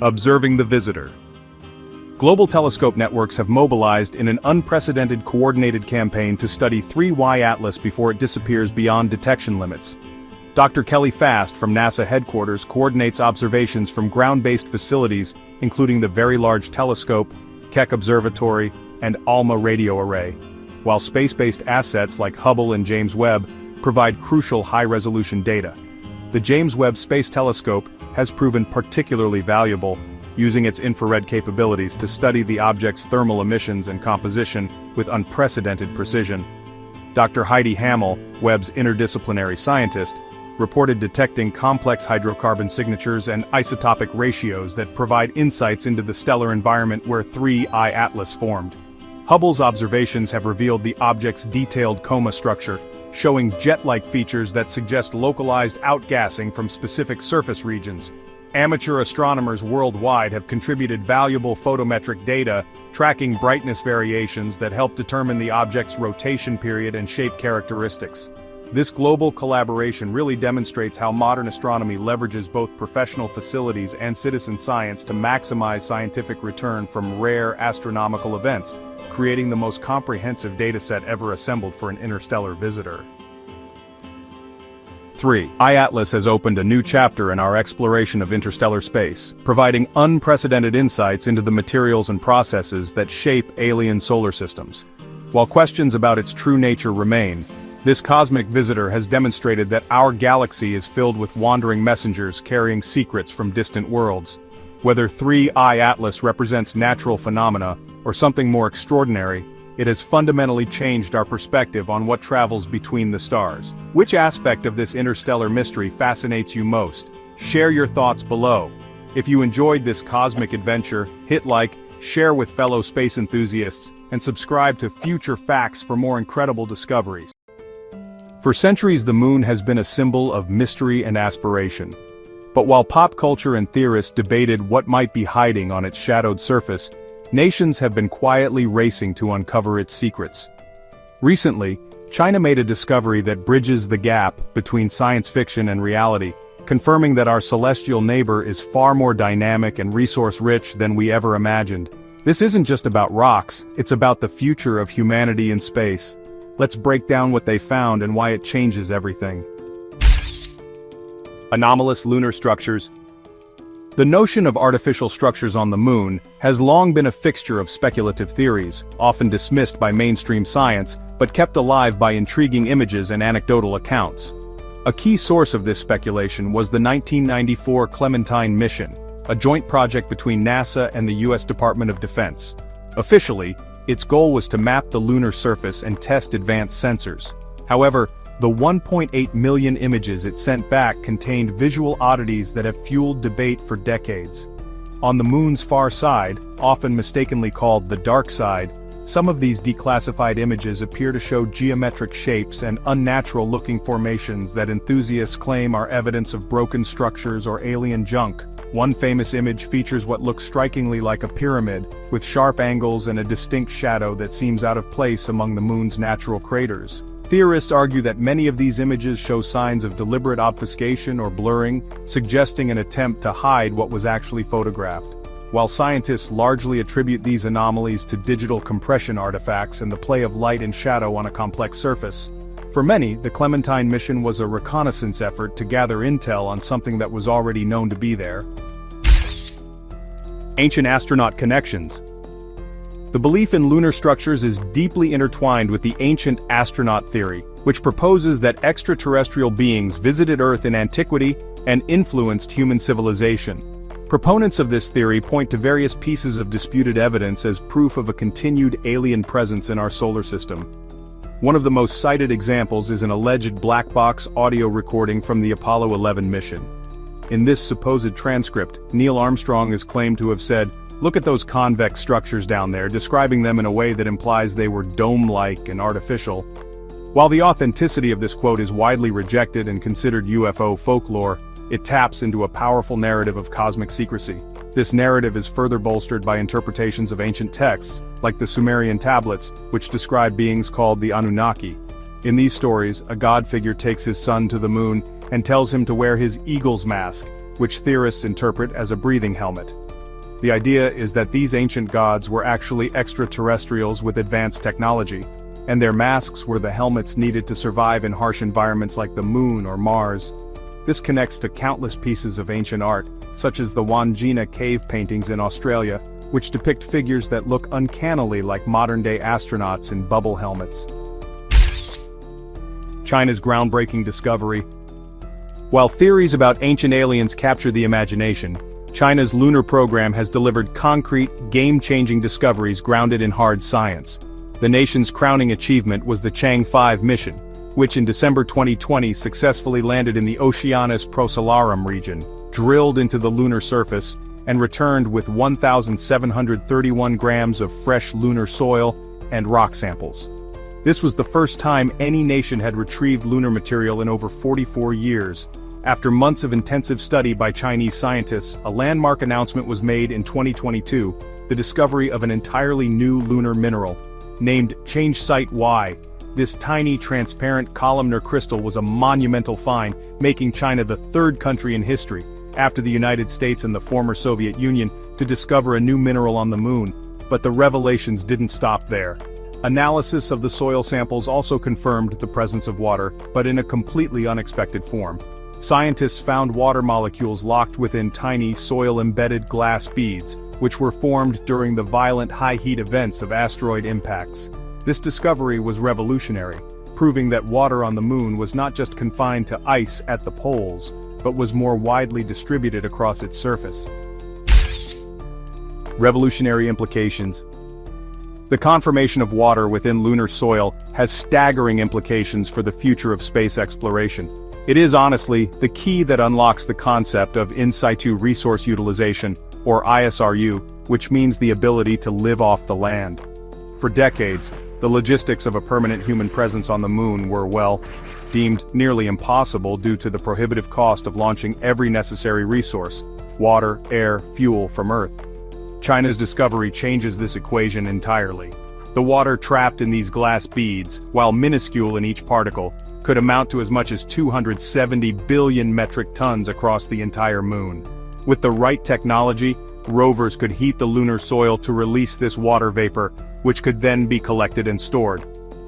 Observing the visitor. Global telescope networks have mobilized in an unprecedented coordinated campaign to study 3I Atlas before it disappears beyond detection limits. Dr. Kelly Fast from NASA headquarters coordinates observations from ground-based facilities, including the Very Large Telescope, Keck Observatory, and ALMA radio array, while space-based assets like Hubble and James Webb provide crucial high-resolution data. The James Webb Space Telescope has proven particularly valuable, using its infrared capabilities to study the object's thermal emissions and composition with unprecedented precision. Dr. Heidi Hamel, Webb's interdisciplinary scientist, reported detecting complex hydrocarbon signatures and isotopic ratios that provide insights into the stellar environment where 3I Atlas formed. Hubble's observations have revealed the object's detailed coma structure, showing jet-like features that suggest localized outgassing from specific surface regions. Amateur astronomers worldwide have contributed valuable photometric data, tracking brightness variations that help determine the object's rotation period and shape characteristics. This global collaboration really demonstrates how modern astronomy leverages both professional facilities and citizen science to maximize scientific return from rare astronomical events, creating the most comprehensive dataset ever assembled for an interstellar visitor. 3I Atlas has opened a new chapter in our exploration of interstellar space, providing unprecedented insights into the materials and processes that shape alien solar systems. While questions about its true nature remain, this cosmic visitor has demonstrated that our galaxy is filled with wandering messengers carrying secrets from distant worlds. Whether 3I Atlas represents natural phenomena or something more extraordinary, it has fundamentally changed our perspective on what travels between the stars. Which aspect of this interstellar mystery fascinates you most? Share your thoughts below. If you enjoyed this cosmic adventure, hit like, share with fellow space enthusiasts, and subscribe to Future Facts for more incredible discoveries. For centuries, the moon has been a symbol of mystery and aspiration. But while pop culture and theorists debated what might be hiding on its shadowed surface, nations have been quietly racing to uncover its secrets. Recently, China made a discovery that bridges the gap between science fiction and reality, confirming that our celestial neighbor is far more dynamic and resource-rich than we ever imagined. This isn't just about rocks, it's about the future of humanity in space. Let's break down what they found and why it changes everything. Anomalous lunar structures. The notion of artificial structures on the moon has long been a fixture of speculative theories, often dismissed by mainstream science, but kept alive by intriguing images and anecdotal accounts. A key source of this speculation was the 1994 Clementine mission, a joint project between NASA and the US Department of Defense. Officially, its goal was to map the lunar surface and test advanced sensors. However, the 1.8 million images it sent back contained visual oddities that have fueled debate for decades. On the moon's far side, often mistakenly called the dark side, some of these declassified images appear to show geometric shapes and unnatural-looking formations that enthusiasts claim are evidence of broken structures or alien junk. One famous image features what looks strikingly like a pyramid, with sharp angles and a distinct shadow that seems out of place among the moon's natural craters. Theorists argue that many of these images show signs of deliberate obfuscation or blurring, suggesting an attempt to hide what was actually photographed. While scientists largely attribute these anomalies to digital compression artifacts and the play of light and shadow on a complex surface, for many, the Clementine mission was a reconnaissance effort to gather intel on something that was already known to be there. Ancient astronaut connections. The belief in lunar structures is deeply intertwined with the ancient astronaut theory, which proposes that extraterrestrial beings visited Earth in antiquity and influenced human civilization. Proponents of this theory point to various pieces of disputed evidence as proof of a continued alien presence in our solar system. One of the most cited examples is an alleged black box audio recording from the Apollo 11 mission. In this supposed transcript, Neil Armstrong is claimed to have said, "Look at those convex structures down there," describing them in a way that implies they were dome-like and artificial. While the authenticity of this quote is widely rejected and considered UFO folklore, it taps into a powerful narrative of cosmic secrecy. This narrative is further bolstered by interpretations of ancient texts, like the Sumerian tablets, which describe beings called the Anunnaki. In these stories, a god figure takes his son to the moon and tells him to wear his eagle's mask, which theorists interpret as a breathing helmet. The idea is that these ancient gods were actually extraterrestrials with advanced technology, and their masks were the helmets needed to survive in harsh environments like the moon or Mars. This connects to countless pieces of ancient art, such as the Wandjina cave paintings in Australia, which depict figures that look uncannily like modern-day astronauts in bubble helmets. China's groundbreaking discovery. While theories about ancient aliens capture the imagination, China's lunar program has delivered concrete, game-changing discoveries grounded in hard science. The nation's crowning achievement was the Chang'e 5 mission, which in December 2020 successfully landed in the Oceanus Procellarum region, drilled into the lunar surface, and returned with 1,731 grams of fresh lunar soil and rock samples. This was the first time any nation had retrieved lunar material in over 44 years. After months of intensive study by Chinese scientists, a landmark announcement was made in 2022, the discovery of an entirely new lunar mineral, named Change Site Y. This tiny, transparent columnar crystal was a monumental find, making China the third country in history, after the United States and the former Soviet Union, to discover a new mineral on the moon. But the revelations didn't stop there. Analysis of the soil samples also confirmed the presence of water, but in a completely unexpected form. Scientists found water molecules locked within tiny, soil-embedded glass beads, which were formed during the violent high-heat events of asteroid impacts. This discovery was revolutionary, proving that water on the moon was not just confined to ice at the poles, but was more widely distributed across its surface. Revolutionary implications. The confirmation of water within lunar soil has staggering implications for the future of space exploration. It is honestly the key that unlocks the concept of in situ resource utilization, or ISRU, which means the ability to live off the land. For decades, the logistics of a permanent human presence on the moon were, well, deemed nearly impossible due to the prohibitive cost of launching every necessary resource, water, air, fuel, from Earth. China's discovery changes this equation entirely. The water trapped in these glass beads, while minuscule in each particle, could amount to as much as 270 billion metric tons across the entire moon. With the right technology, rovers could heat the lunar soil to release this water vapor, which could then be collected and stored.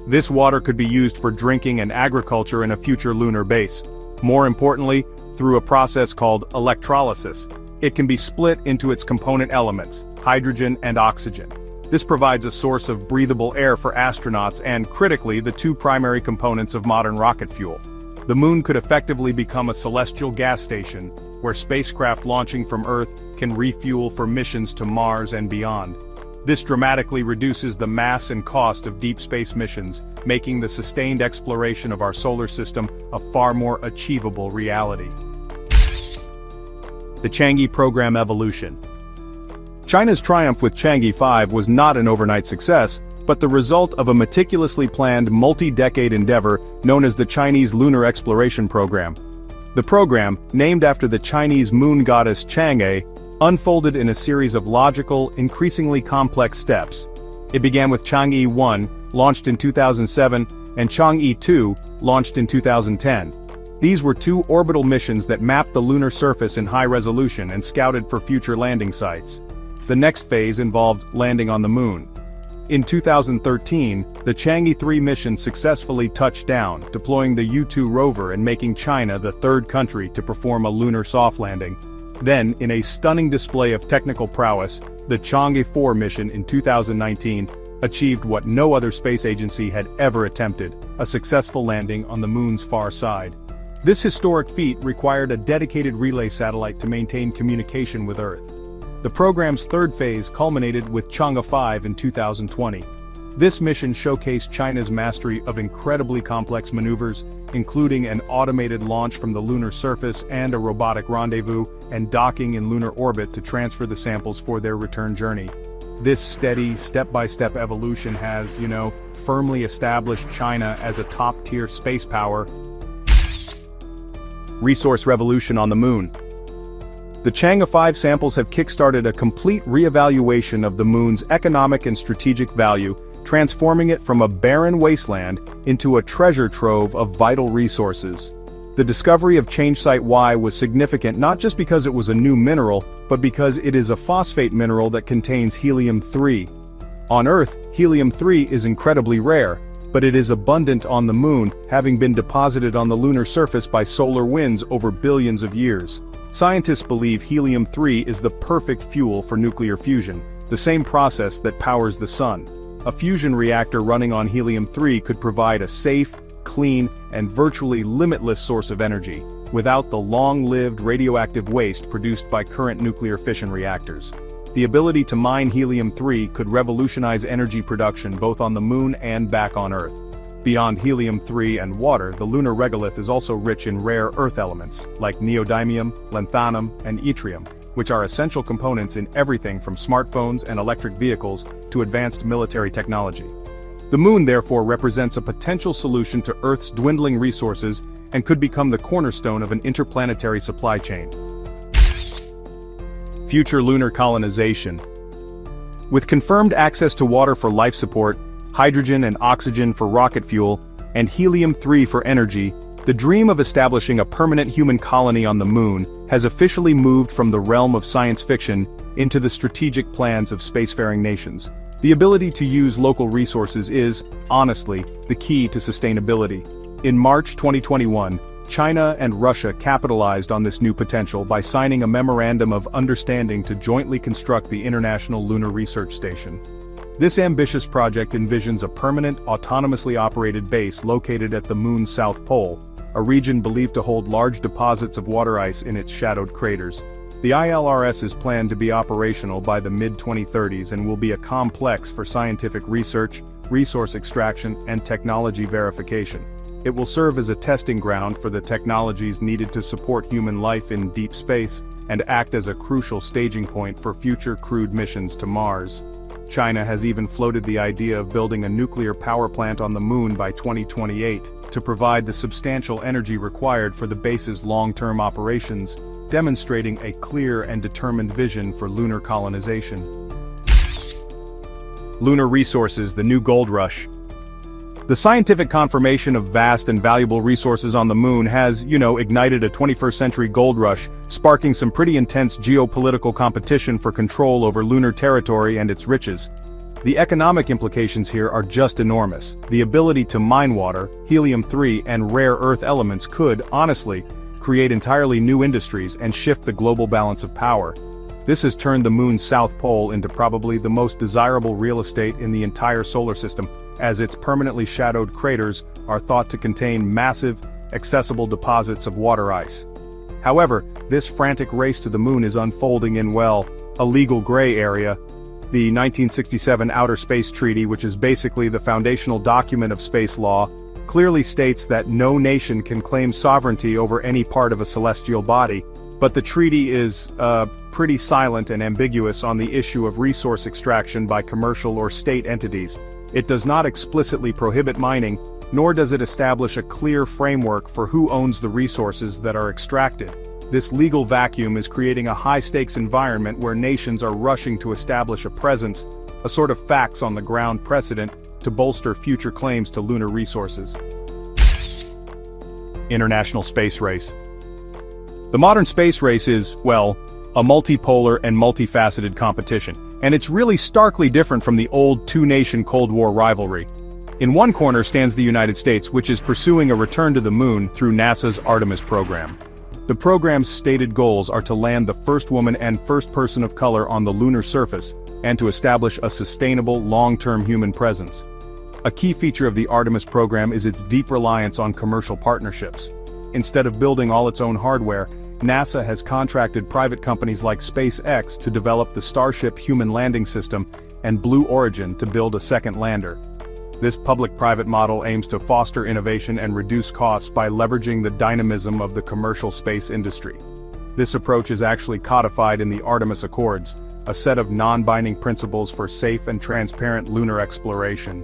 This water could be used for drinking and agriculture in a future lunar base. More importantly, through a process called electrolysis, it can be split into its component elements, hydrogen and oxygen. This provides a source of breathable air for astronauts and, critically, the two primary components of modern rocket fuel. The moon could effectively become a celestial gas station, where spacecraft launching from Earth can refuel for missions to Mars and beyond. This dramatically reduces the mass and cost of deep space missions, making the sustained exploration of our solar system a far more achievable reality. The Chang'e program evolution. China's triumph with Chang'e 5 was not an overnight success, but the result of a meticulously planned multi-decade endeavor known as the Chinese Lunar Exploration Program. The program, named after the Chinese moon goddess Chang'e, unfolded in a series of logical, increasingly complex steps. It began with Chang'e 1, launched in 2007, and Chang'e 2, launched in 2010. These were two orbital missions that mapped the lunar surface in high resolution and scouted for future landing sites. The next phase involved landing on the moon. In 2013, the Chang'e 3 mission successfully touched down, deploying the U-2 rover and making China the third country to perform a lunar soft landing. Then, in a stunning display of technical prowess, the Chang'e 4 mission in 2019 achieved what no other space agency had ever attempted, a successful landing on the moon's far side. This historic feat required a dedicated relay satellite to maintain communication with Earth. The program's third phase culminated with Chang'e 5 in 2020. This mission showcased China's mastery of incredibly complex maneuvers, including an automated launch from the lunar surface and a robotic rendezvous, and docking in lunar orbit to transfer the samples for their return journey. This steady, step-by-step evolution has, firmly established China as a top-tier space power. Resource revolution on the moon. The Chang'e 5 samples have kickstarted a complete re-evaluation of the moon's economic and strategic value, transforming it from a barren wasteland into a treasure trove of vital resources. The discovery of Change Site Y was significant not just because it was a new mineral, but because it is a phosphate mineral that contains helium-3. On Earth, helium-3 is incredibly rare, but it is abundant on the moon, having been deposited on the lunar surface by solar winds over billions of years. Scientists believe helium-3 is the perfect fuel for nuclear fusion, the same process that powers the sun. A fusion reactor running on helium-3 could provide a safe, clean, and virtually limitless source of energy, without the long-lived radioactive waste produced by current nuclear fission reactors. The ability to mine helium-3 could revolutionize energy production both on the moon and back on Earth. Beyond helium-3 and water, the lunar regolith is also rich in rare Earth elements, like neodymium, lanthanum, and yttrium, which are essential components in everything from smartphones and electric vehicles to advanced military technology. The moon therefore represents a potential solution to Earth's dwindling resources and could become the cornerstone of an interplanetary supply chain. Future lunar colonization. With confirmed access to water for life support, hydrogen and oxygen for rocket fuel, and helium-3 for energy, the dream of establishing a permanent human colony on the moon has officially moved from the realm of science fiction into the strategic plans of spacefaring nations. The ability to use local resources is, honestly, the key to sustainability. In March 2021, China and Russia capitalized on this new potential by signing a memorandum of understanding to jointly construct the International Lunar Research Station. This ambitious project envisions a permanent, autonomously operated base located at the moon's south pole, a region believed to hold large deposits of water ice in its shadowed craters. The ILRS is planned to be operational by the mid-2030s and will be a complex for scientific research, resource extraction, and technology verification. It will serve as a testing ground for the technologies needed to support human life in deep space, and act as a crucial staging point for future crewed missions to Mars. China has even floated the idea of building a nuclear power plant on the moon by 2028, to provide the substantial energy required for the base's long-term operations, demonstrating a clear and determined vision for lunar colonization. Lunar resources, the new gold rush. The scientific confirmation of vast and valuable resources on the moon has, ignited a 21st century gold rush, sparking some pretty intense geopolitical competition for control over lunar territory and its riches. The economic implications here are just enormous. The ability to mine water, helium-3, and rare earth elements could, honestly, create entirely new industries and shift the global balance of power. This has turned the moon's south pole into probably the most desirable real estate in the entire solar system, as its permanently shadowed craters are thought to contain massive, accessible deposits of water ice. However, this frantic race to the moon is unfolding in, well, a legal gray area. The 1967 Outer Space Treaty, which is basically the foundational document of space law, clearly states that no nation can claim sovereignty over any part of a celestial body, but the treaty is, pretty silent and ambiguous on the issue of resource extraction by commercial or state entities. It does not explicitly prohibit mining, nor does it establish a clear framework for who owns the resources that are extracted. This legal vacuum is creating a high-stakes environment where nations are rushing to establish a presence, a sort of facts-on-the-ground precedent, to bolster future claims to lunar resources. International space race. The modern space race is, well, a multipolar and multifaceted competition, and it's really starkly different from the old two-nation Cold War rivalry. In one corner stands the United States, which is pursuing a return to the moon through NASA's Artemis program. The program's stated goals are to land the first woman and first person of color on the lunar surface, and to establish a sustainable, long-term human presence. A key feature of the Artemis program is its deep reliance on commercial partnerships. Instead of building all its own hardware, NASA has contracted private companies like SpaceX to develop the Starship human landing system and Blue Origin to build a second lander. This public-private model aims to foster innovation and reduce costs by leveraging the dynamism of the commercial space industry. This approach is actually codified in the Artemis Accords, a set of non-binding principles for safe and transparent lunar exploration.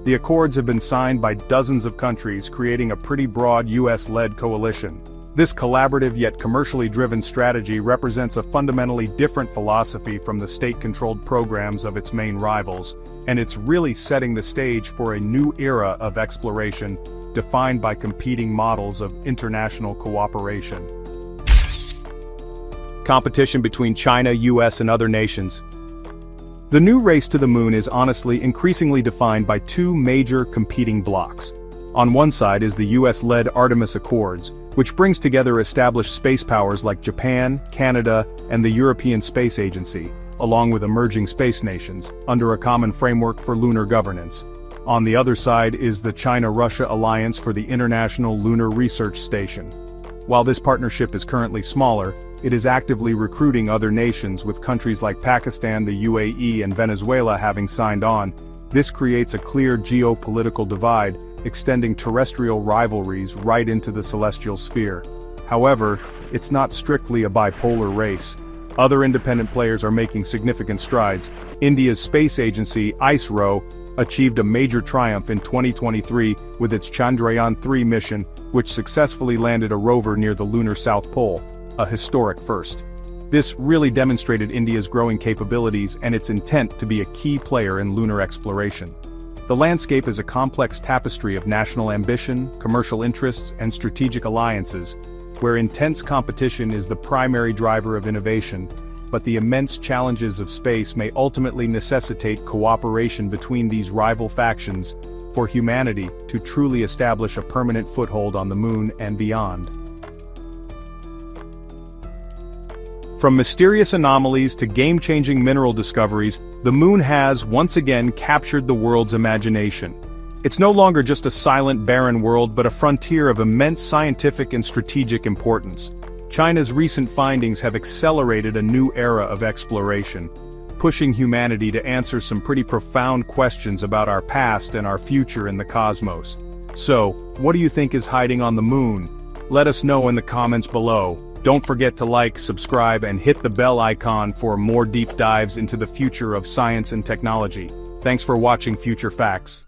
The accords have been signed by dozens of countries, creating a pretty broad US-led coalition. This collaborative yet commercially driven strategy represents a fundamentally different philosophy from the state-controlled programs of its main rivals, and it's really setting the stage for a new era of exploration, defined by competing models of international cooperation. Competition between China, US, and other nations. The new race to the moon is honestly increasingly defined by two major competing blocks. On one side is the US-led Artemis Accords, which brings together established space powers like Japan, Canada, and the European Space Agency, along with emerging space nations, under a common framework for lunar governance. On the other side is the China-Russia Alliance for the International Lunar Research Station. While this partnership is currently smaller, it is actively recruiting other nations, with countries like Pakistan, the UAE, and Venezuela having signed on. This creates a clear geopolitical divide, extending terrestrial rivalries right into the celestial sphere. However, it's not strictly a bipolar race. Other independent players are making significant strides. India's space agency, ISRO, achieved a major triumph in 2023 with its Chandrayaan-3 mission, which successfully landed a rover near the lunar South Pole, a historic first. This really demonstrated India's growing capabilities and its intent to be a key player in lunar exploration. The landscape is a complex tapestry of national ambition, commercial interests, and strategic alliances, where intense competition is the primary driver of innovation, but the immense challenges of space may ultimately necessitate cooperation between these rival factions for humanity to truly establish a permanent foothold on the moon and beyond. From mysterious anomalies to game-changing mineral discoveries, the moon has, once again, captured the world's imagination. It's no longer just a silent, barren world, but a frontier of immense scientific and strategic importance. China's recent findings have accelerated a new era of exploration, pushing humanity to answer some pretty profound questions about our past and our future in the cosmos. So, what do you think is hiding on the moon? Let us know in the comments below. Don't forget to like, subscribe, and hit the bell icon for more deep dives into the future of science and technology. Thanks for watching Future Facts.